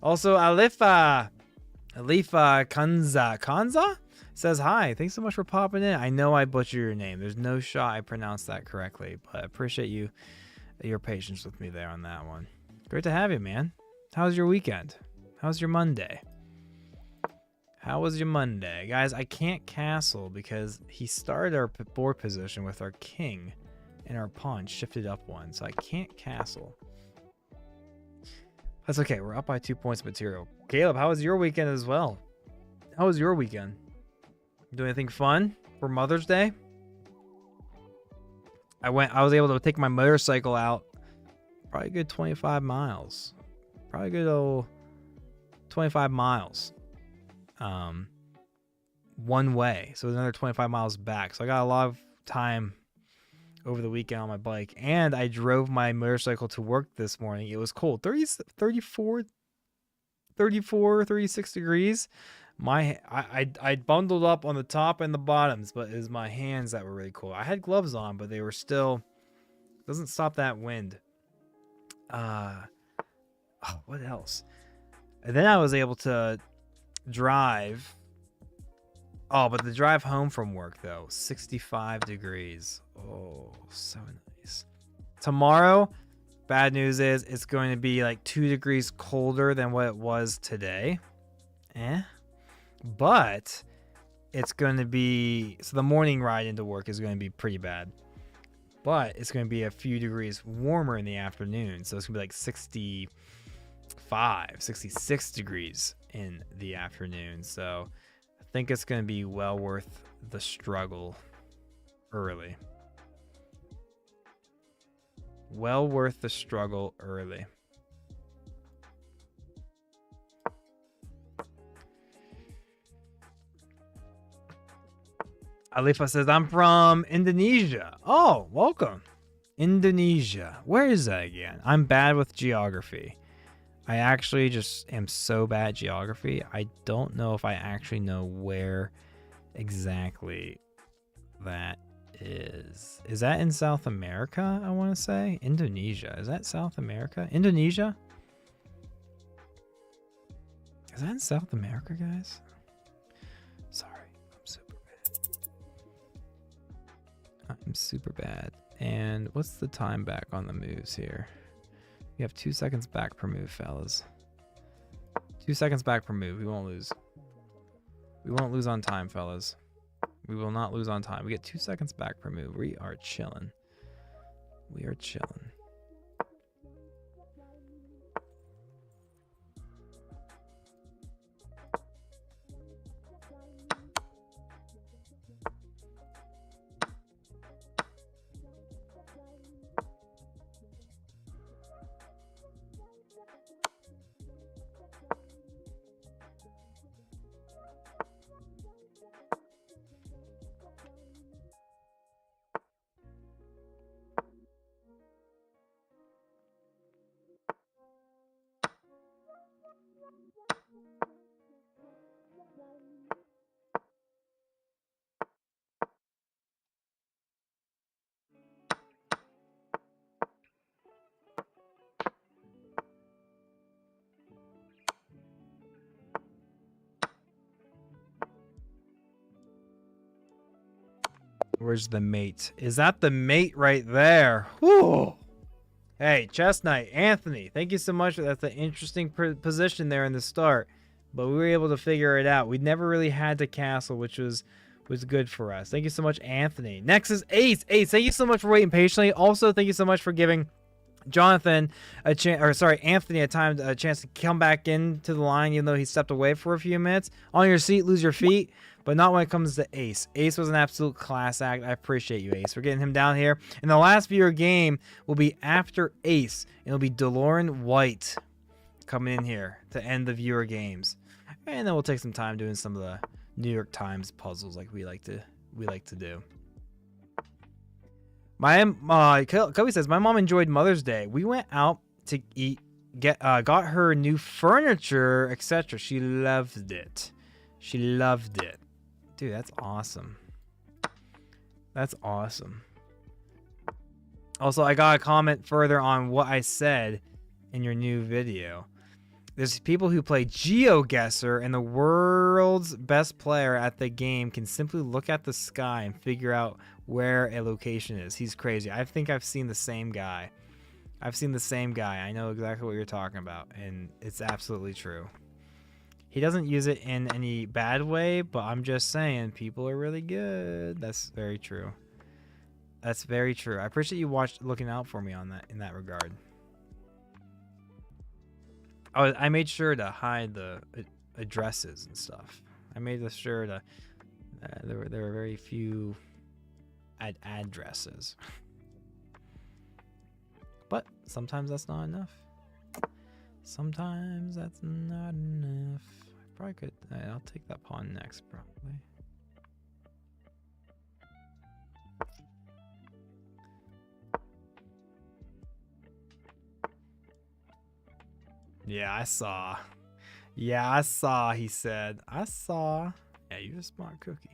Also, Alifa Kanza says hi. Thanks so much for popping in. I know I butchered your name. There's no shot I pronounced that correctly, but I appreciate your patience with me there on that one. Great to have you, man. How's your weekend? How's your Monday? How was your Monday? Guys, I can't castle because he started our board position with our king. And our pawn shifted up one, so I can't castle. That's okay. We're up by 2 points of material. Caleb, how was your weekend as well? How was your weekend? Do anything fun for Mother's Day? I was able to take my motorcycle out probably a good 25 miles. Probably a good old 25 miles. One way. So another 25 miles back. So I got a lot of time over the weekend on my bike, and I drove my motorcycle to work this morning. It was cold, 34, 36 degrees. I bundled up on the top and the bottoms, but it was my hands that were really cold. I had gloves on, but they were still, doesn't stop that wind. What else? And then I was able to drive. Oh, but the drive home from work, though, 65 degrees. Oh, so nice. Tomorrow, bad news is it's going to be like 2 degrees colder than what it was today. But it's going to be... So the morning ride into work is going to be pretty bad. But it's going to be a few degrees warmer in the afternoon. So it's going to be like 65, 66 degrees in the afternoon. So... I think it's going to be well worth the struggle early. Well worth the struggle early. Alifa says, I'm from Indonesia. Oh, welcome. Indonesia. Where is that again? I'm bad with geography. I actually just am so bad at geography. I don't know if I actually know where exactly that is. Is that in South America, I want to say? Indonesia. Is that South America? Indonesia? Is that in South America, guys? Sorry, I'm super bad. I'm super bad. And what's the time back on the moves here? We have 2 seconds back per move, fellas. 2 seconds back per move. We won't lose. We won't lose on time, fellas. We will not lose on time. We get 2 seconds back per move. We are chilling. We are chilling. Where's the mate? Is that the mate right there? Whew. Hey, Chestnut, Anthony, thank you so much. That's an interesting position there in the start, but we were able to figure it out. We never really had to castle, which was good for us. Thank you so much, Anthony. Next is Ace. Ace, thank you so much for waiting patiently. Also, thank you so much for giving Jonathan a chance, or sorry, Anthony a chance to come back into the line, even though he stepped away for a few minutes. On your seat, lose your feet, but not when it comes to Ace. Ace was an absolute class act. I appreciate you, Ace. We're getting him down here. And the last viewer game will be after Ace. It'll be DeLorean White coming in here to end the viewer games. And then we'll take some time doing some of the New York Times puzzles like we like to do. Kobe says, my mom enjoyed Mother's Day. We went out to eat, got her new furniture, etc. She loved it. She loved it. Dude, that's awesome. That's awesome. Also, I got a comment further on what I said in your new video. There's people who play GeoGuessr, and the world's best player at the game can simply look at the sky and figure out where a location is. He's crazy. I think I've seen the same guy. I know exactly what you're talking about, and it's absolutely true. He doesn't use it in any bad way, but I'm just saying people are really good. That's very true. That's very true. I appreciate you looking out for me on that in that regard. I made sure to hide the addresses and stuff. I made sure to there were very few addresses. But sometimes that's not enough. Sometimes that's not enough. I probably could. I'll take that pawn next, probably. Yeah, I saw. Yeah, I saw, he said. I saw. Yeah, you're a smart cookie.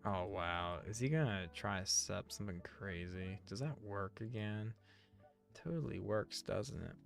Oh, wow. Is he gonna try to set up something crazy? Does that work again? Totally works, doesn't it?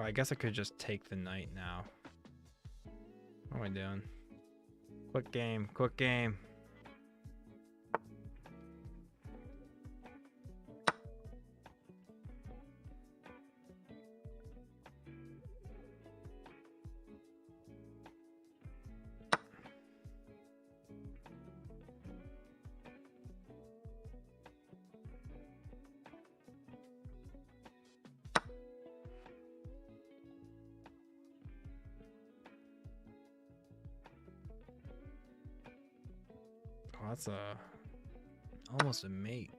I guess I could just take the knight now. What am I doing? Quick game, quick game. Oh, that's almost a mate.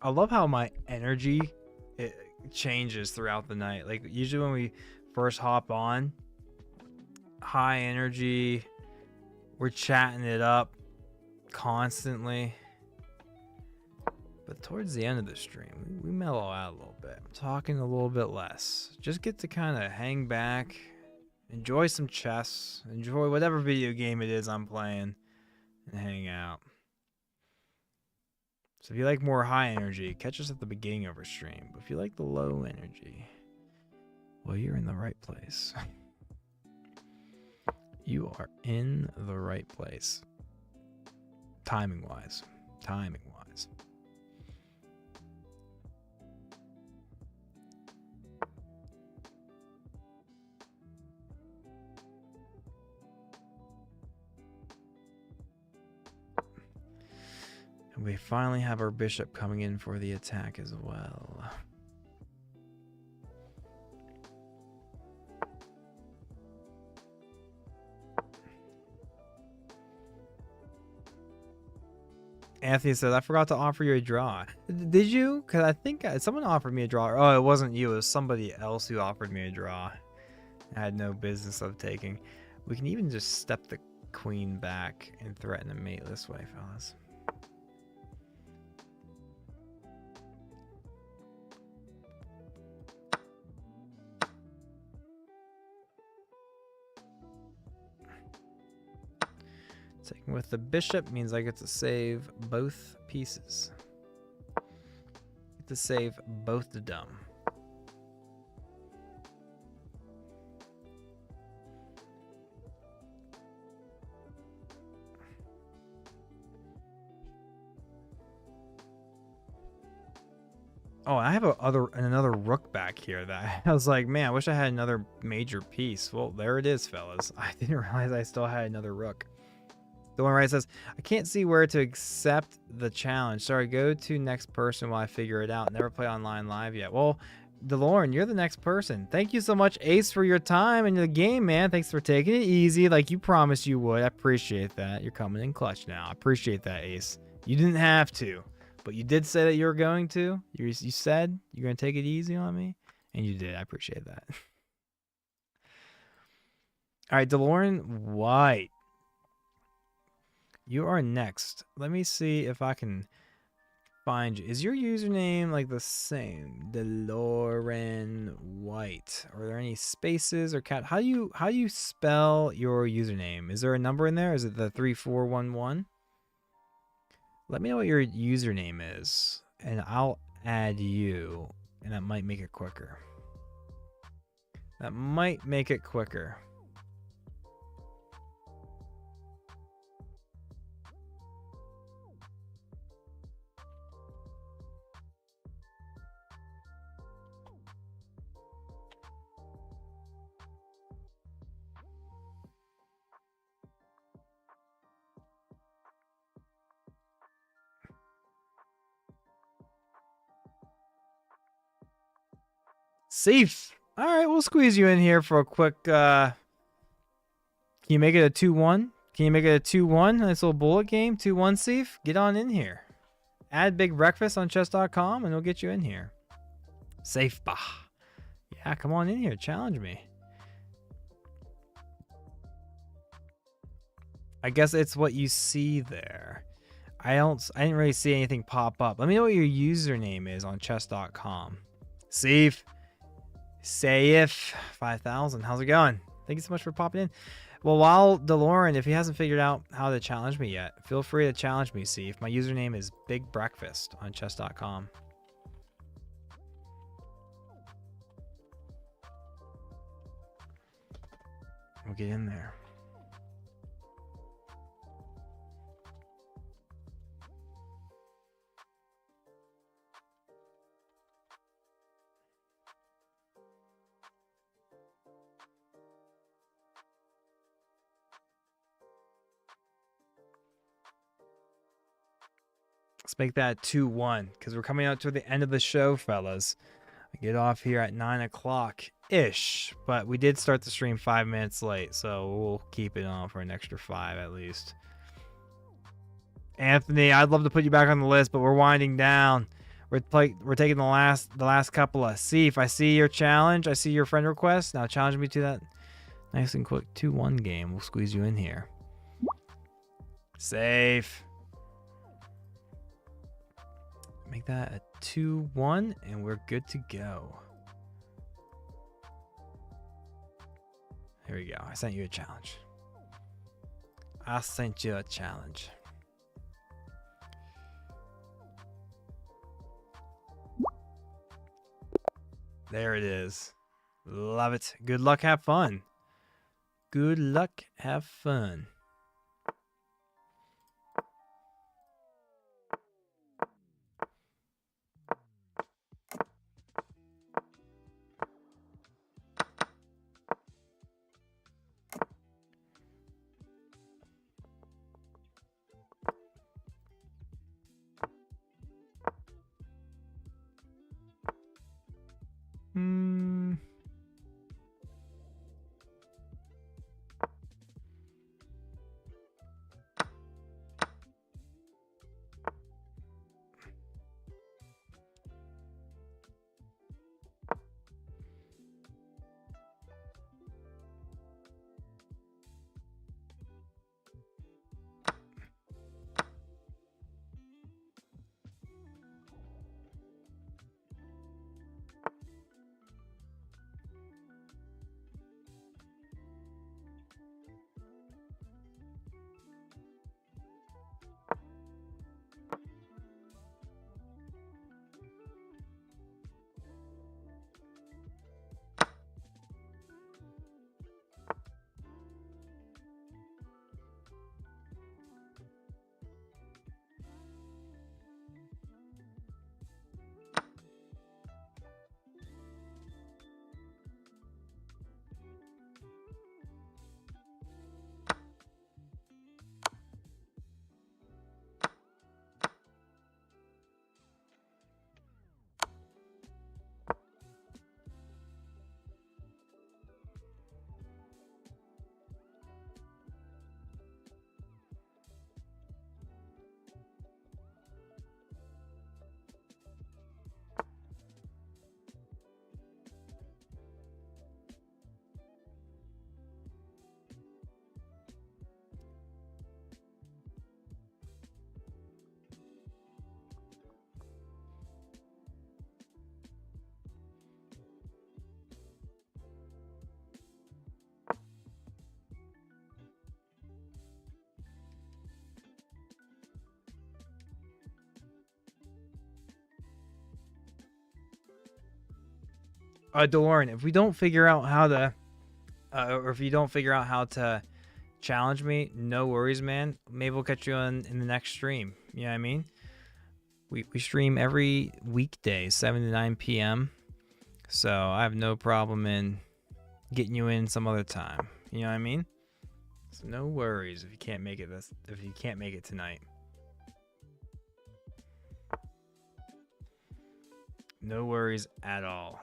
I love how my energy it changes throughout the night. Like usually when we first hop on, high energy, we're chatting it up constantly. But towards the end of the stream, we mellow out a little bit. Talking a little bit less. Just get to kind of hang back, enjoy some chess, enjoy whatever video game it is I'm playing, and hang out. So if you like more high energy, catch us at the beginning of our stream. But if you like the low energy, well, you're in the right place. You are in the right place. Timing-wise. Timing-wise. And we finally have our bishop coming in for the attack as well. Anthony said, I forgot to offer you a draw. Did you? Because I think someone offered me a draw. Oh, it wasn't you. It was somebody else who offered me a draw. I had no business of taking. We can even just step the queen back and threaten a mate this way, fellas. Taking with the bishop means I get to save both pieces. Get to save both the dumb. Oh, I have another rook back here that I was like, man, I wish I had another major piece. Well, there it is, fellas. I didn't realize I still had another rook. The one right says, I can't see where to accept the challenge. Sorry, go to next person while I figure it out. Never play online live yet. Well, DeLorean, you're the next person. Thank you so much, Ace, for your time in the game, man. Thanks for taking it easy like you promised you would. I appreciate that. You're coming in clutch now. I appreciate that, Ace. You didn't have to, but you did say that you were going to. You said you're going to take it easy on me, and you did. I appreciate that. All right, DeLorean White. You are next. Let me see if I can find you. Is your username like the same? DeLorean White. Are there any spaces or cat? How do you spell your username? Is there a number in there? Is it the 3411? Let me know what your username is, and I'll add you, and that might make it quicker. That might make it quicker. Safe. All right, we'll squeeze you in here for a quick. Can you make it a 2-1? Can you make it a 2-1? Nice little bullet game. 2-1, Steve. Get on in here. Add Big Breakfast on chess.com and we'll get you in here. Safe bah. Yeah, come on in here. Challenge me. I guess it's what you see there. I didn't really see anything pop up. Let me know what your username is on chess.com. Safe. Safe 5000. How's it going? Thank you so much for popping in. Well, while DeLorean, if he hasn't figured out how to challenge me yet, feel free to challenge me, see if my username is Big Breakfast on chess.com. We'll get in there. Let's make that 2-1 because we're coming out to the end of the show, fellas. I get off here at 9 o'clock-ish, but we did start the stream 5 minutes late, so we'll keep it on for an extra 5 at least. Anthony, I'd love to put you back on the list, but we're winding down. We're taking the last couple of. See if I see your challenge. I see your friend request. Now challenge me to that nice and quick 2-1 game. We'll squeeze you in here. Safe. Make that a 2-1 and we're good to go. Here we go. I sent you a challenge. I sent you a challenge. There it is. Love it. Good luck, have fun. Good luck, have fun. DeLorean, if we don't figure out how to, or if you don't figure out how to challenge me, no worries, man. Maybe we'll catch you in the next stream. You know what I mean? We stream every weekday, 7 to 9 p.m. So I have no problem in getting you in some other time. You know what I mean? So no worries if you can't make it tonight. No worries at all.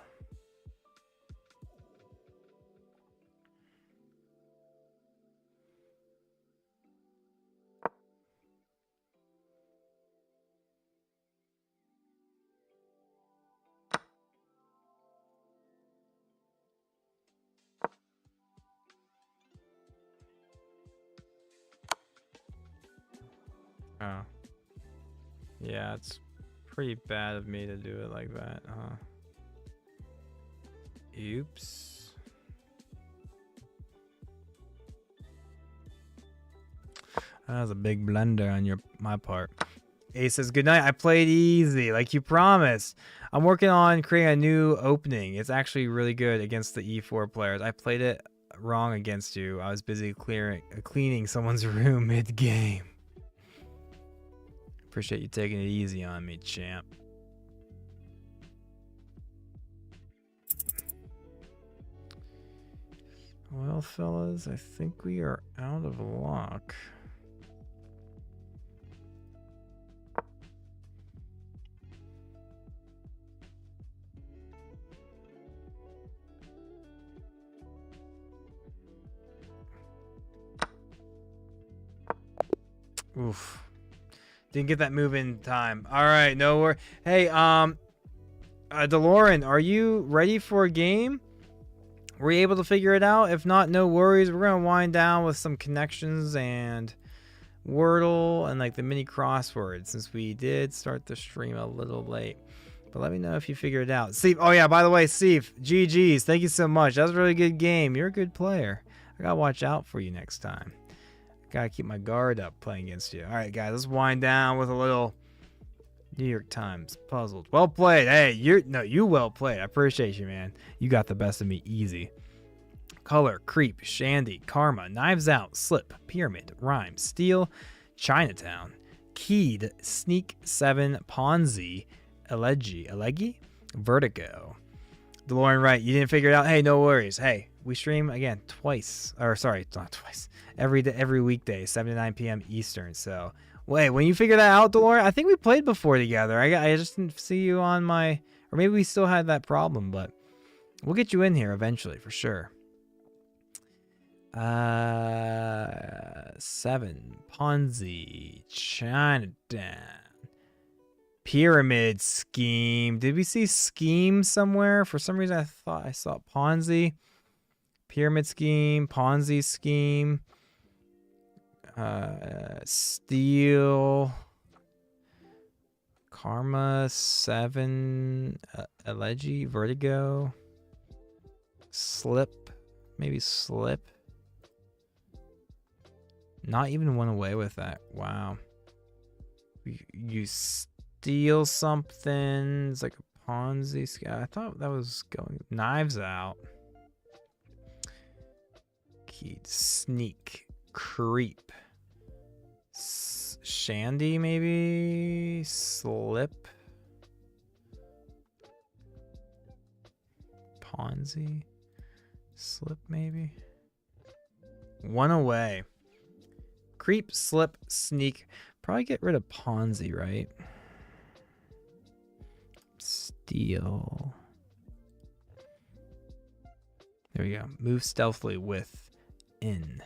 Oh. Yeah, it's pretty bad of me to do it like that, huh? Oops. That was a big blunder on my part. Ace says, good night. I played easy, like you promised. I'm working on creating a new opening. It's actually really good against the E4 players. I played it wrong against you. I was busy cleaning someone's room mid-game. Appreciate you taking it easy on me, champ. Well, fellas, I think we are out of luck. Oof. Didn't get that move in time. All right, no worries. Hey, DeLorean, are you ready for a game? Were you able to figure it out? If not, no worries. We're gonna wind down with some connections and Wordle and like the mini crosswords, since we did start the stream a little late. But let me know if you figure it out. Steve, oh yeah, by the way, Steve, GG's. Thank you so much. That was a really good game. You're a good player. I gotta watch out for you next time. Gotta keep my guard up playing against you. All right, guys, let's wind down with a little New York Times puzzled. Well played. Hey, you well played. I appreciate you, man. You got the best of me easy. Color, creep, shandy, karma, knives out, slip, pyramid, rhyme, steal, Chinatown, keyed, sneak, 7, Ponzi, elegy, vertigo. DeLorean, right? You didn't figure it out. Hey, no worries. Hey, we stream again twice, or sorry, not twice. Every weekday, 7 to 9 p.m. Eastern. So, wait, when you figure that out, DeLorean, I think we played before together. I just didn't see you on my, or maybe we still had that problem, but we'll get you in here eventually for sure. 7, Ponzi, Chinatown, pyramid scheme. Did we see scheme somewhere? For some reason, I thought I saw Ponzi, pyramid scheme, Ponzi scheme, steal, karma, 7, elegy, vertigo, slip, maybe slip. Not even went away with that. Wow. You steal something. It's like a Ponzi scheme. I thought that was going. Knives out. Keyed. Sneak. Creep. Shandy, maybe? Slip. Ponzi. Slip, maybe? One away. Creep, slip, sneak. Probably get rid of Ponzi, right? Steal. There we go. Move stealthily with in.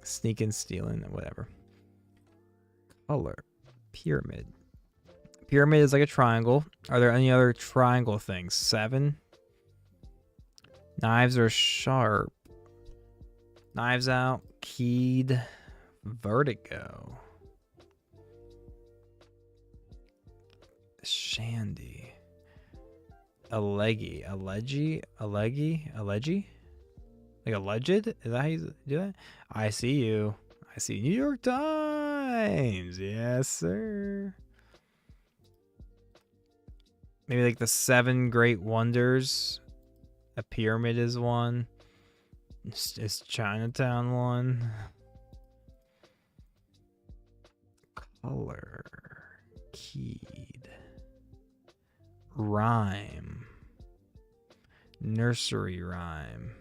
Sneaking, stealing, whatever. Color. Pyramid. Pyramid is like a triangle. Are there any other triangle things? 7. Knives are sharp. Knives out. Keyed, vertigo, shandy, elegy, like alleged? Is that how you do that? I see you. I see New York Times. Yes, sir. Maybe like the 7 great wonders. A pyramid is one. Is Chinatown one? Color. Keyed. Rhyme. Nursery rhyme.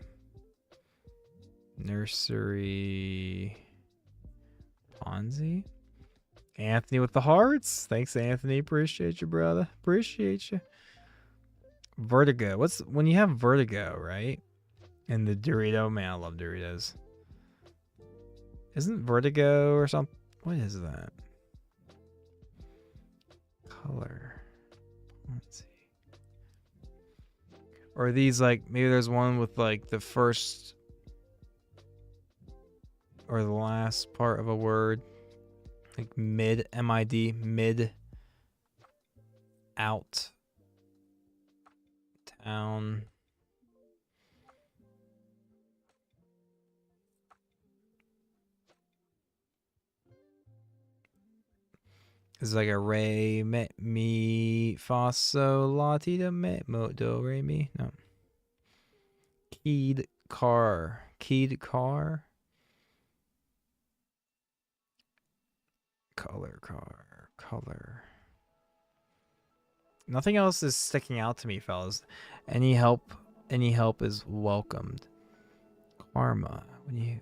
Nursery. Ponzi. Anthony with the hearts. Thanks, Anthony. Appreciate you, brother. Appreciate you. Vertigo. What's when you have vertigo, right? And the Dorito, man, I love Doritos. Isn't vertigo or something? What is that? Color. Let's see. Or are these like, maybe there's one with like the first or the last part of a word. Like mid, M-I-D, mid, out, town. It's like a re, mi, fa, sol, la, ti, do, me, mo, do, re, mi. No. Keyed car. Keyed car. Color car. Color. Nothing else is sticking out to me, fellas. Any help is welcomed. Karma. When you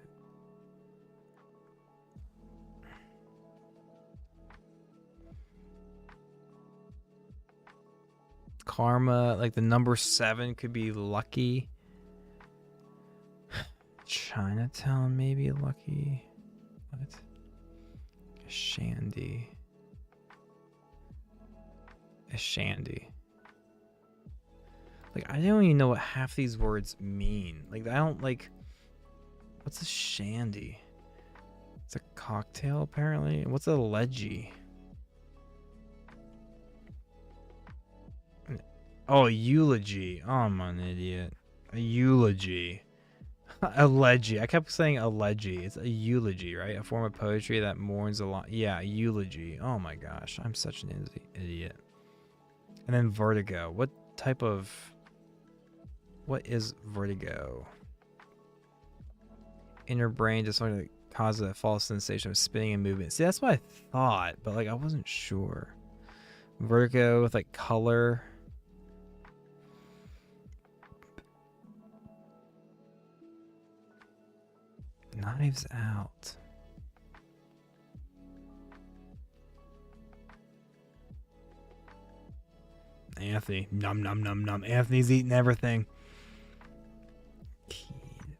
Karma, like the number 7 could be lucky. Chinatown, maybe lucky. What? Shandy. A shandy. Like, I don't even know what half these words mean. Like, I don't like. What's a shandy? It's a cocktail, apparently. What's a ledgy? Oh, eulogy. Oh, I'm an idiot. A eulogy. A ledgy. I kept saying a ledgy. It's a eulogy, right? A form of poetry that mourns a lot. Yeah, eulogy. Oh my gosh. I'm such an idiot. And then vertigo. What is vertigo? Inner brain disorder that causes a false sensation of spinning and movement. See, that's what I thought, but like I wasn't sure. Vertigo with like color. Knives Out. Anthony. Num num num num. Anthony's eating everything. Keyed.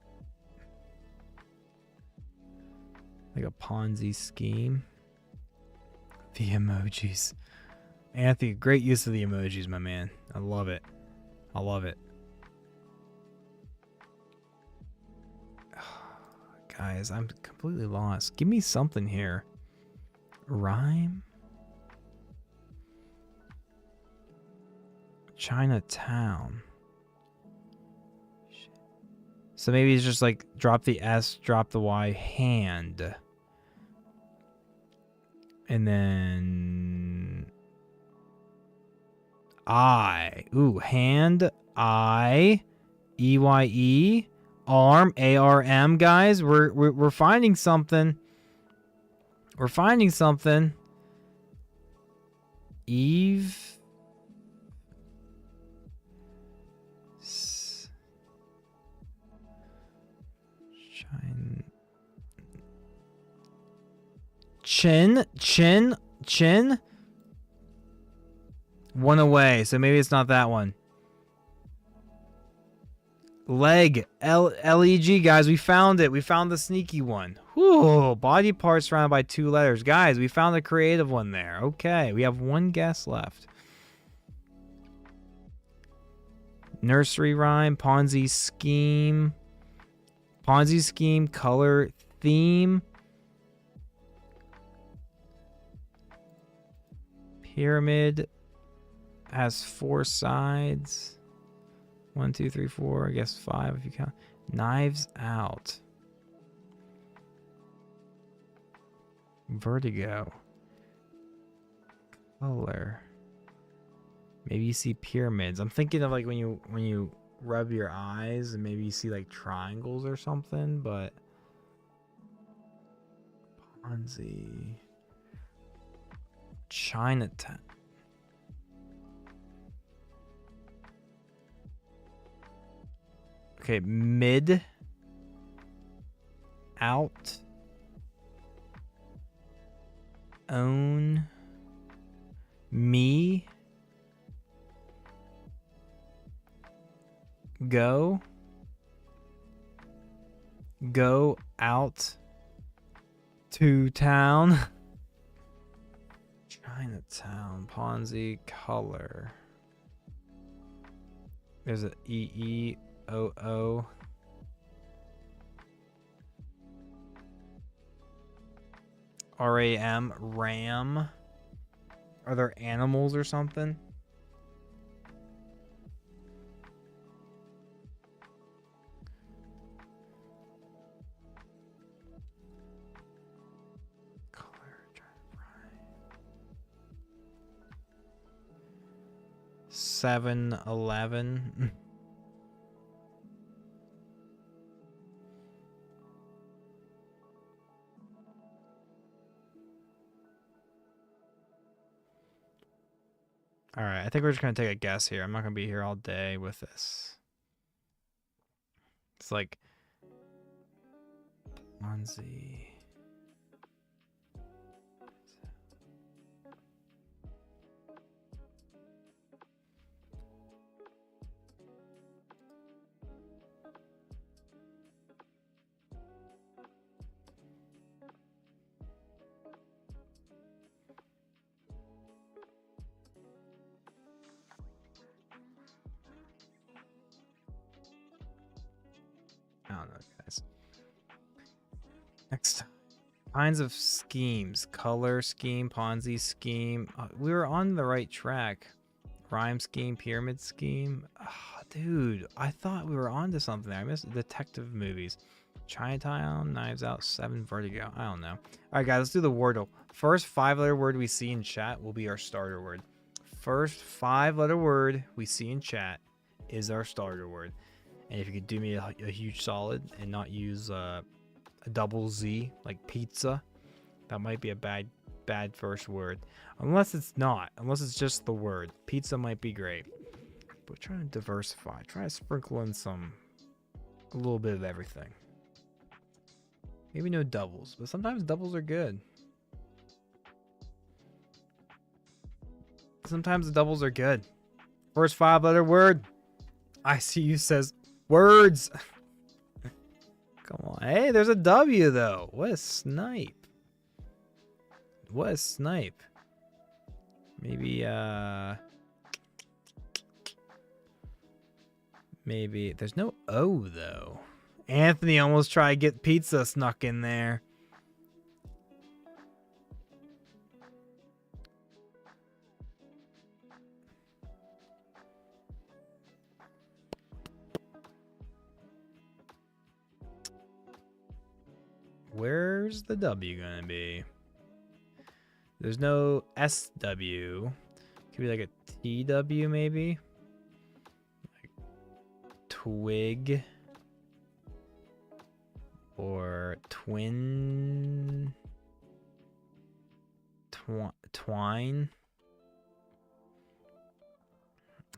Like a Ponzi scheme. The emojis. Anthony, great use of the emojis, my man. I love it. I love it. Guys, I'm completely lost. Give me something here. Rhyme? Chinatown. So maybe it's just like drop the S, drop the Y, hand. And then I. Ooh, hand, I, E-Y-E. Arm, A-R-M, guys. We're finding something. We're finding something. Eve. Shine. Chin. One away, so maybe it's not that one. Leg, L-E-G, guys. We found it. We found the sneaky one. Whew, body parts surrounded by 2 letters. Guys, we found the creative one there. Okay, we have 1 guess left. Nursery rhyme, Ponzi scheme. Ponzi scheme, color, theme. Pyramid has 4 sides. 1, 2, 3, 4. I guess 5 if you count. Knives Out. Vertigo. Color. Maybe you see pyramids. I'm thinking of like when you rub your eyes and maybe you see like triangles or something, but Ponzi. Chinatown. Okay, mid, out, own, me, go out to town. Chinatown, Ponzi, color. There's a E-E-O-O. RAM. Ram. Are there animals or something? Color, try to find. 7-Eleven. All right, I think we're just gonna take a guess here. I'm not gonna be here all day with this. It's like Monzi. I don't know, guys. Next time. Kinds of schemes. Color scheme, Ponzi scheme. We were on the right track. Rhyme scheme, pyramid scheme. Oh, dude, I thought we were onto something. I missed detective movies. Chinatown, Knives Out, 7, Vertigo. I don't know. All right, guys, let's do the Wordle. First 5-letter word we see in chat will be our starter word. First 5-letter word we see in chat is our starter word. And if you could do me a huge solid and not use a double Z like pizza, that might be a bad first word. Unless it's not. Unless it's just the word. Pizza might be great. But try to diversify. Try to sprinkle in a little bit of everything. Maybe no doubles, but sometimes doubles are good. Sometimes the doubles are good. First 5-letter word. ICU says words. Come on. Hey, there's a W though. What a snipe. What a snipe. Maybe maybe there's no O though. Anthony almost tried to get pizza snuck in there. Where's the W gonna be? There's no SW. Could be like a TW maybe. Like twig. Or twine.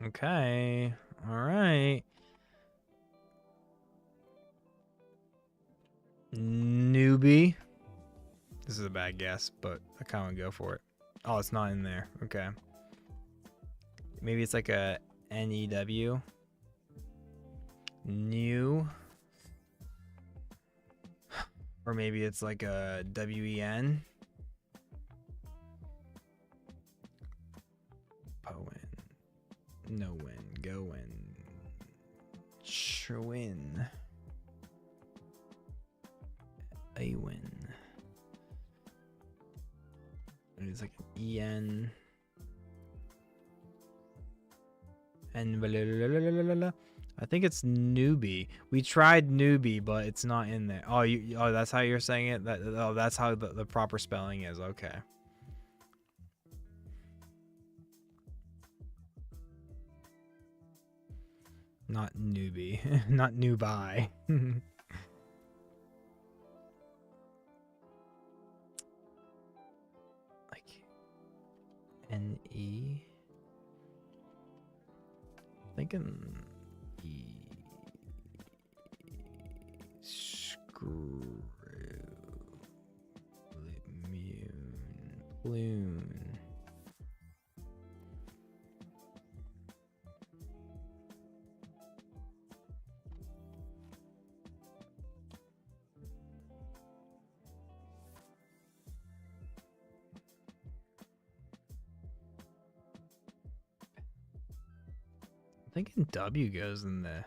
Okay. All right. Newbie. This is a bad guess, but I kind of want to go for it. Oh, it's not in there. Okay. Maybe it's like a NEW. New. Or maybe it's like a WEN. Poen. No win. Go win. Schwin. A win. It's like an EN. And I think it's newbie. We tried newbie, but it's not in there. Oh, oh, that's how you're saying it. That's how the proper spelling is. Okay. Not newbie. Not newbie. Like NE. Thinking E. Screw. Loon. I'm thinking W goes in there.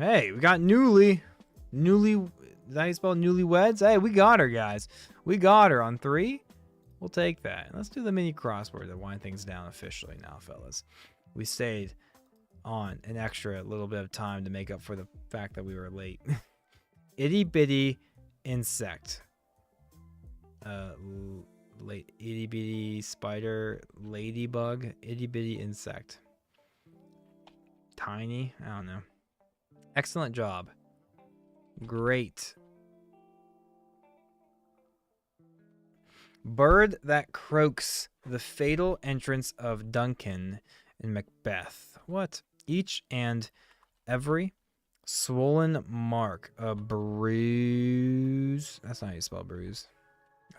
Hey, we got newly. Is that how you spell newlyweds? Hey, we got her, guys. We got her on 3. We'll take that. Let's do the mini crossword to wind things down officially now, fellas. We stayed on an extra little bit of time to make up for the fact that we were late. Itty bitty insect. Late itty bitty spider ladybug. Itty bitty insect. Tiny. I don't know. Excellent job. Great. Bird that croaks. The fatal entrance of Duncan in Macbeth. What? Each and every swollen mark. A bruise. That's not how you spell bruise.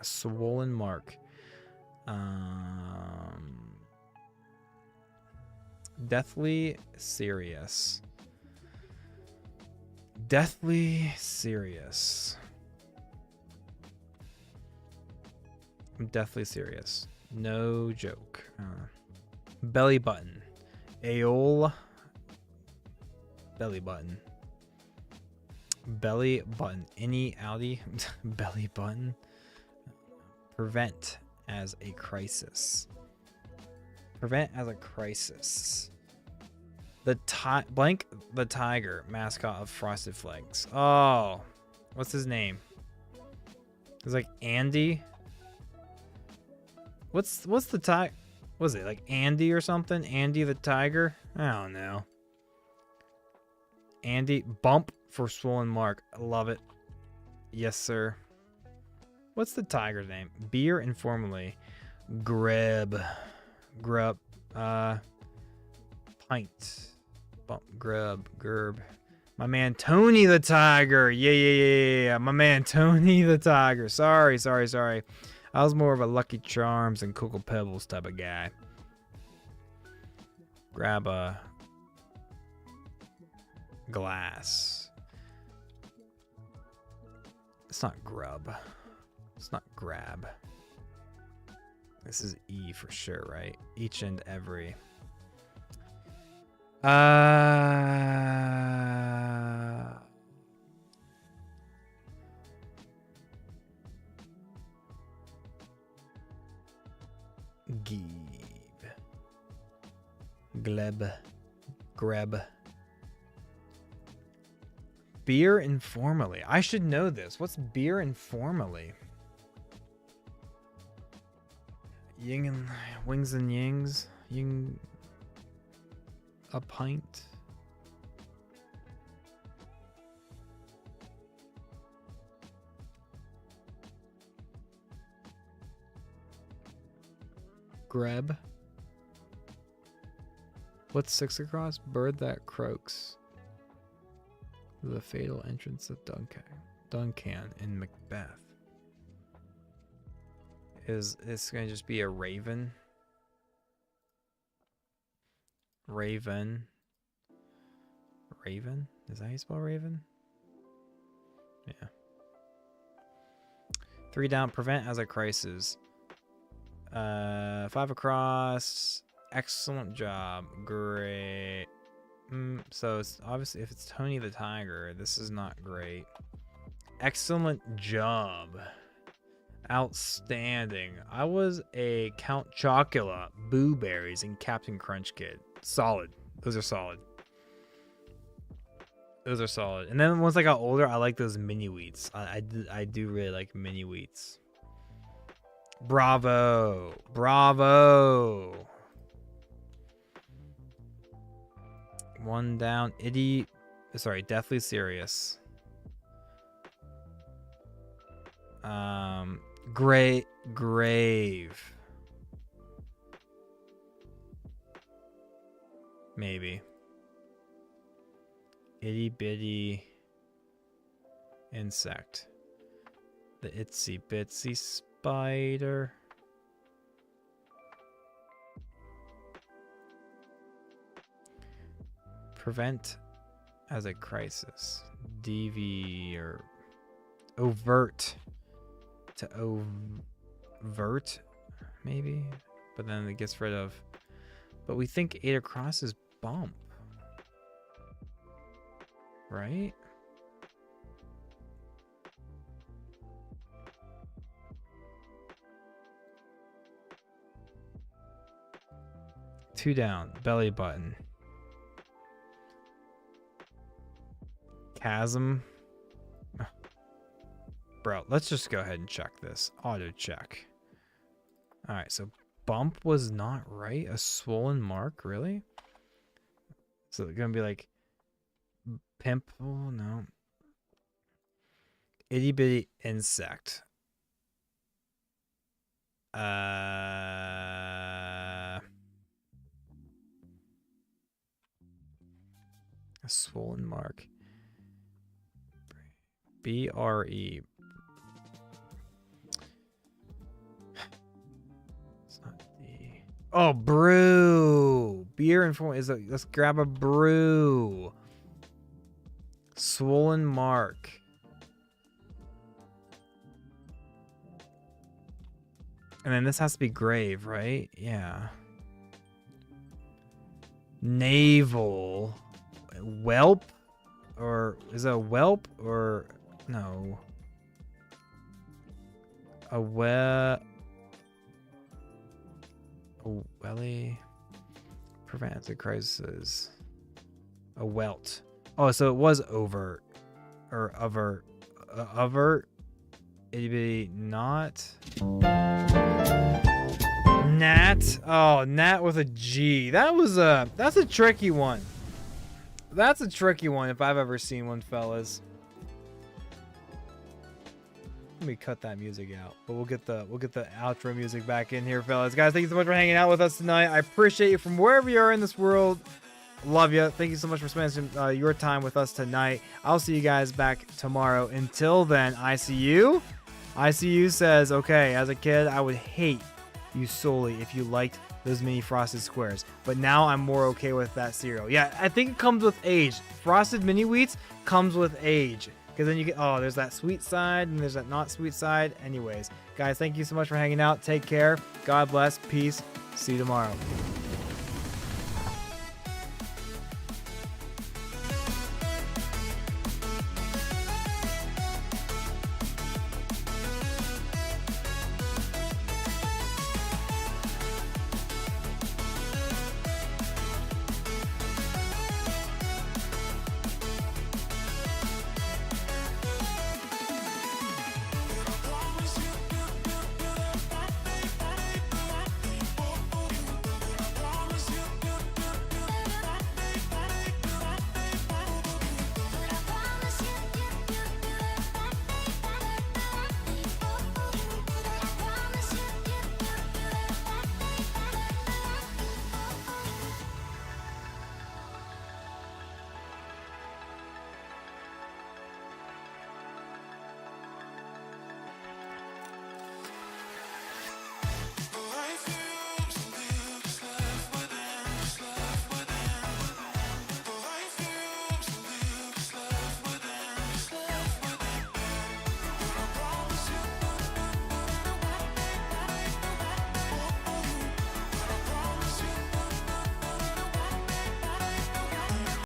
A swollen mark. Deathly serious. Deathly serious. I'm deathly serious. No joke. Belly button. Aeol. Belly button. Belly button. Any Audi. Belly button. Prevent as a crisis. Prevent as a crisis. The tiger, mascot of Frosted Flakes. Oh, what's his name? It's like Andy. What's the tiger? Was it like Andy or something? Andy the tiger? I don't know. Andy bump for swollen mark. I love it. Yes, sir. What's the tiger's name? Beer informally. Grub. Pint. Bump. Gerb. My man Tony the tiger. Yeah. My man Tony the tiger. Sorry. I was more of a Lucky Charms and Cocoa Pebbles type of guy. Grab a glass. It's not grub. It's not grab. This is E for sure, right? Each and every. Give. Gleb. Greb. Beer informally. I should know this. What's beer informally? Ying and wings and yings. Ying. A pint. Greb. What's 6 across? Bird that croaks. The fatal entrance of Duncan in Macbeth. Is this going to just be a raven? Raven? Is that how you spell raven? Yeah. 3 down. Prevent as a crisis. 5 across. Excellent job. Great. So it's obviously, if it's Tony the Tiger, this is not great. Excellent job. Outstanding. I was a Count Chocula, Boo Berries, and Captain Crunch Kid. Solid. Those are solid. And then once I got older, I like those mini wheats. I do really like mini wheats. Bravo. 1 down. Deathly serious. Grave. Maybe. Itty bitty insect. The itsy bitsy spider. Prevent as a crisis. DV or overt. To overt, maybe? But then it gets rid of. But we think 8 across is bump. right? Two down, belly button. Chasm. Bro, let's just go ahead and check this. Auto check. All right, so bump was not right. A swollen mark, really? So it's gonna be like pimp. Oh no. Itty bitty insect. A swollen mark. BRE. It's not D. Oh, brew. Beer and form is a. Let's grab a brew. Swollen mark. And then this has to be grave, right? Yeah. Navel. Whelp? Or is it a whelp? Or no. A welly prevents a crisis. A welt. Oh, so it was overt. Or overt. Overt? It'd be not. Nat. Oh, Nat with a G. That's a tricky one. That's a tricky one if I've ever seen one, fellas. Let me cut that music out, but we'll get the outro music back in here, fellas. Guys, thank you so much for hanging out with us tonight. I appreciate you from wherever you are in this world. Love you. Thank you so much for spending your time with us tonight. I'll see you guys back tomorrow. Until then, ICU. ICU says, okay, as a kid, I would hate you solely if you liked those mini frosted squares, but now I'm more okay with that cereal. Yeah, I think it comes with age. Frosted mini wheats comes with age, because then you get, oh, there's that sweet side and there's that not sweet side. Anyways, guys, thank you so much for hanging out. Take care. God bless. Peace. See you tomorrow.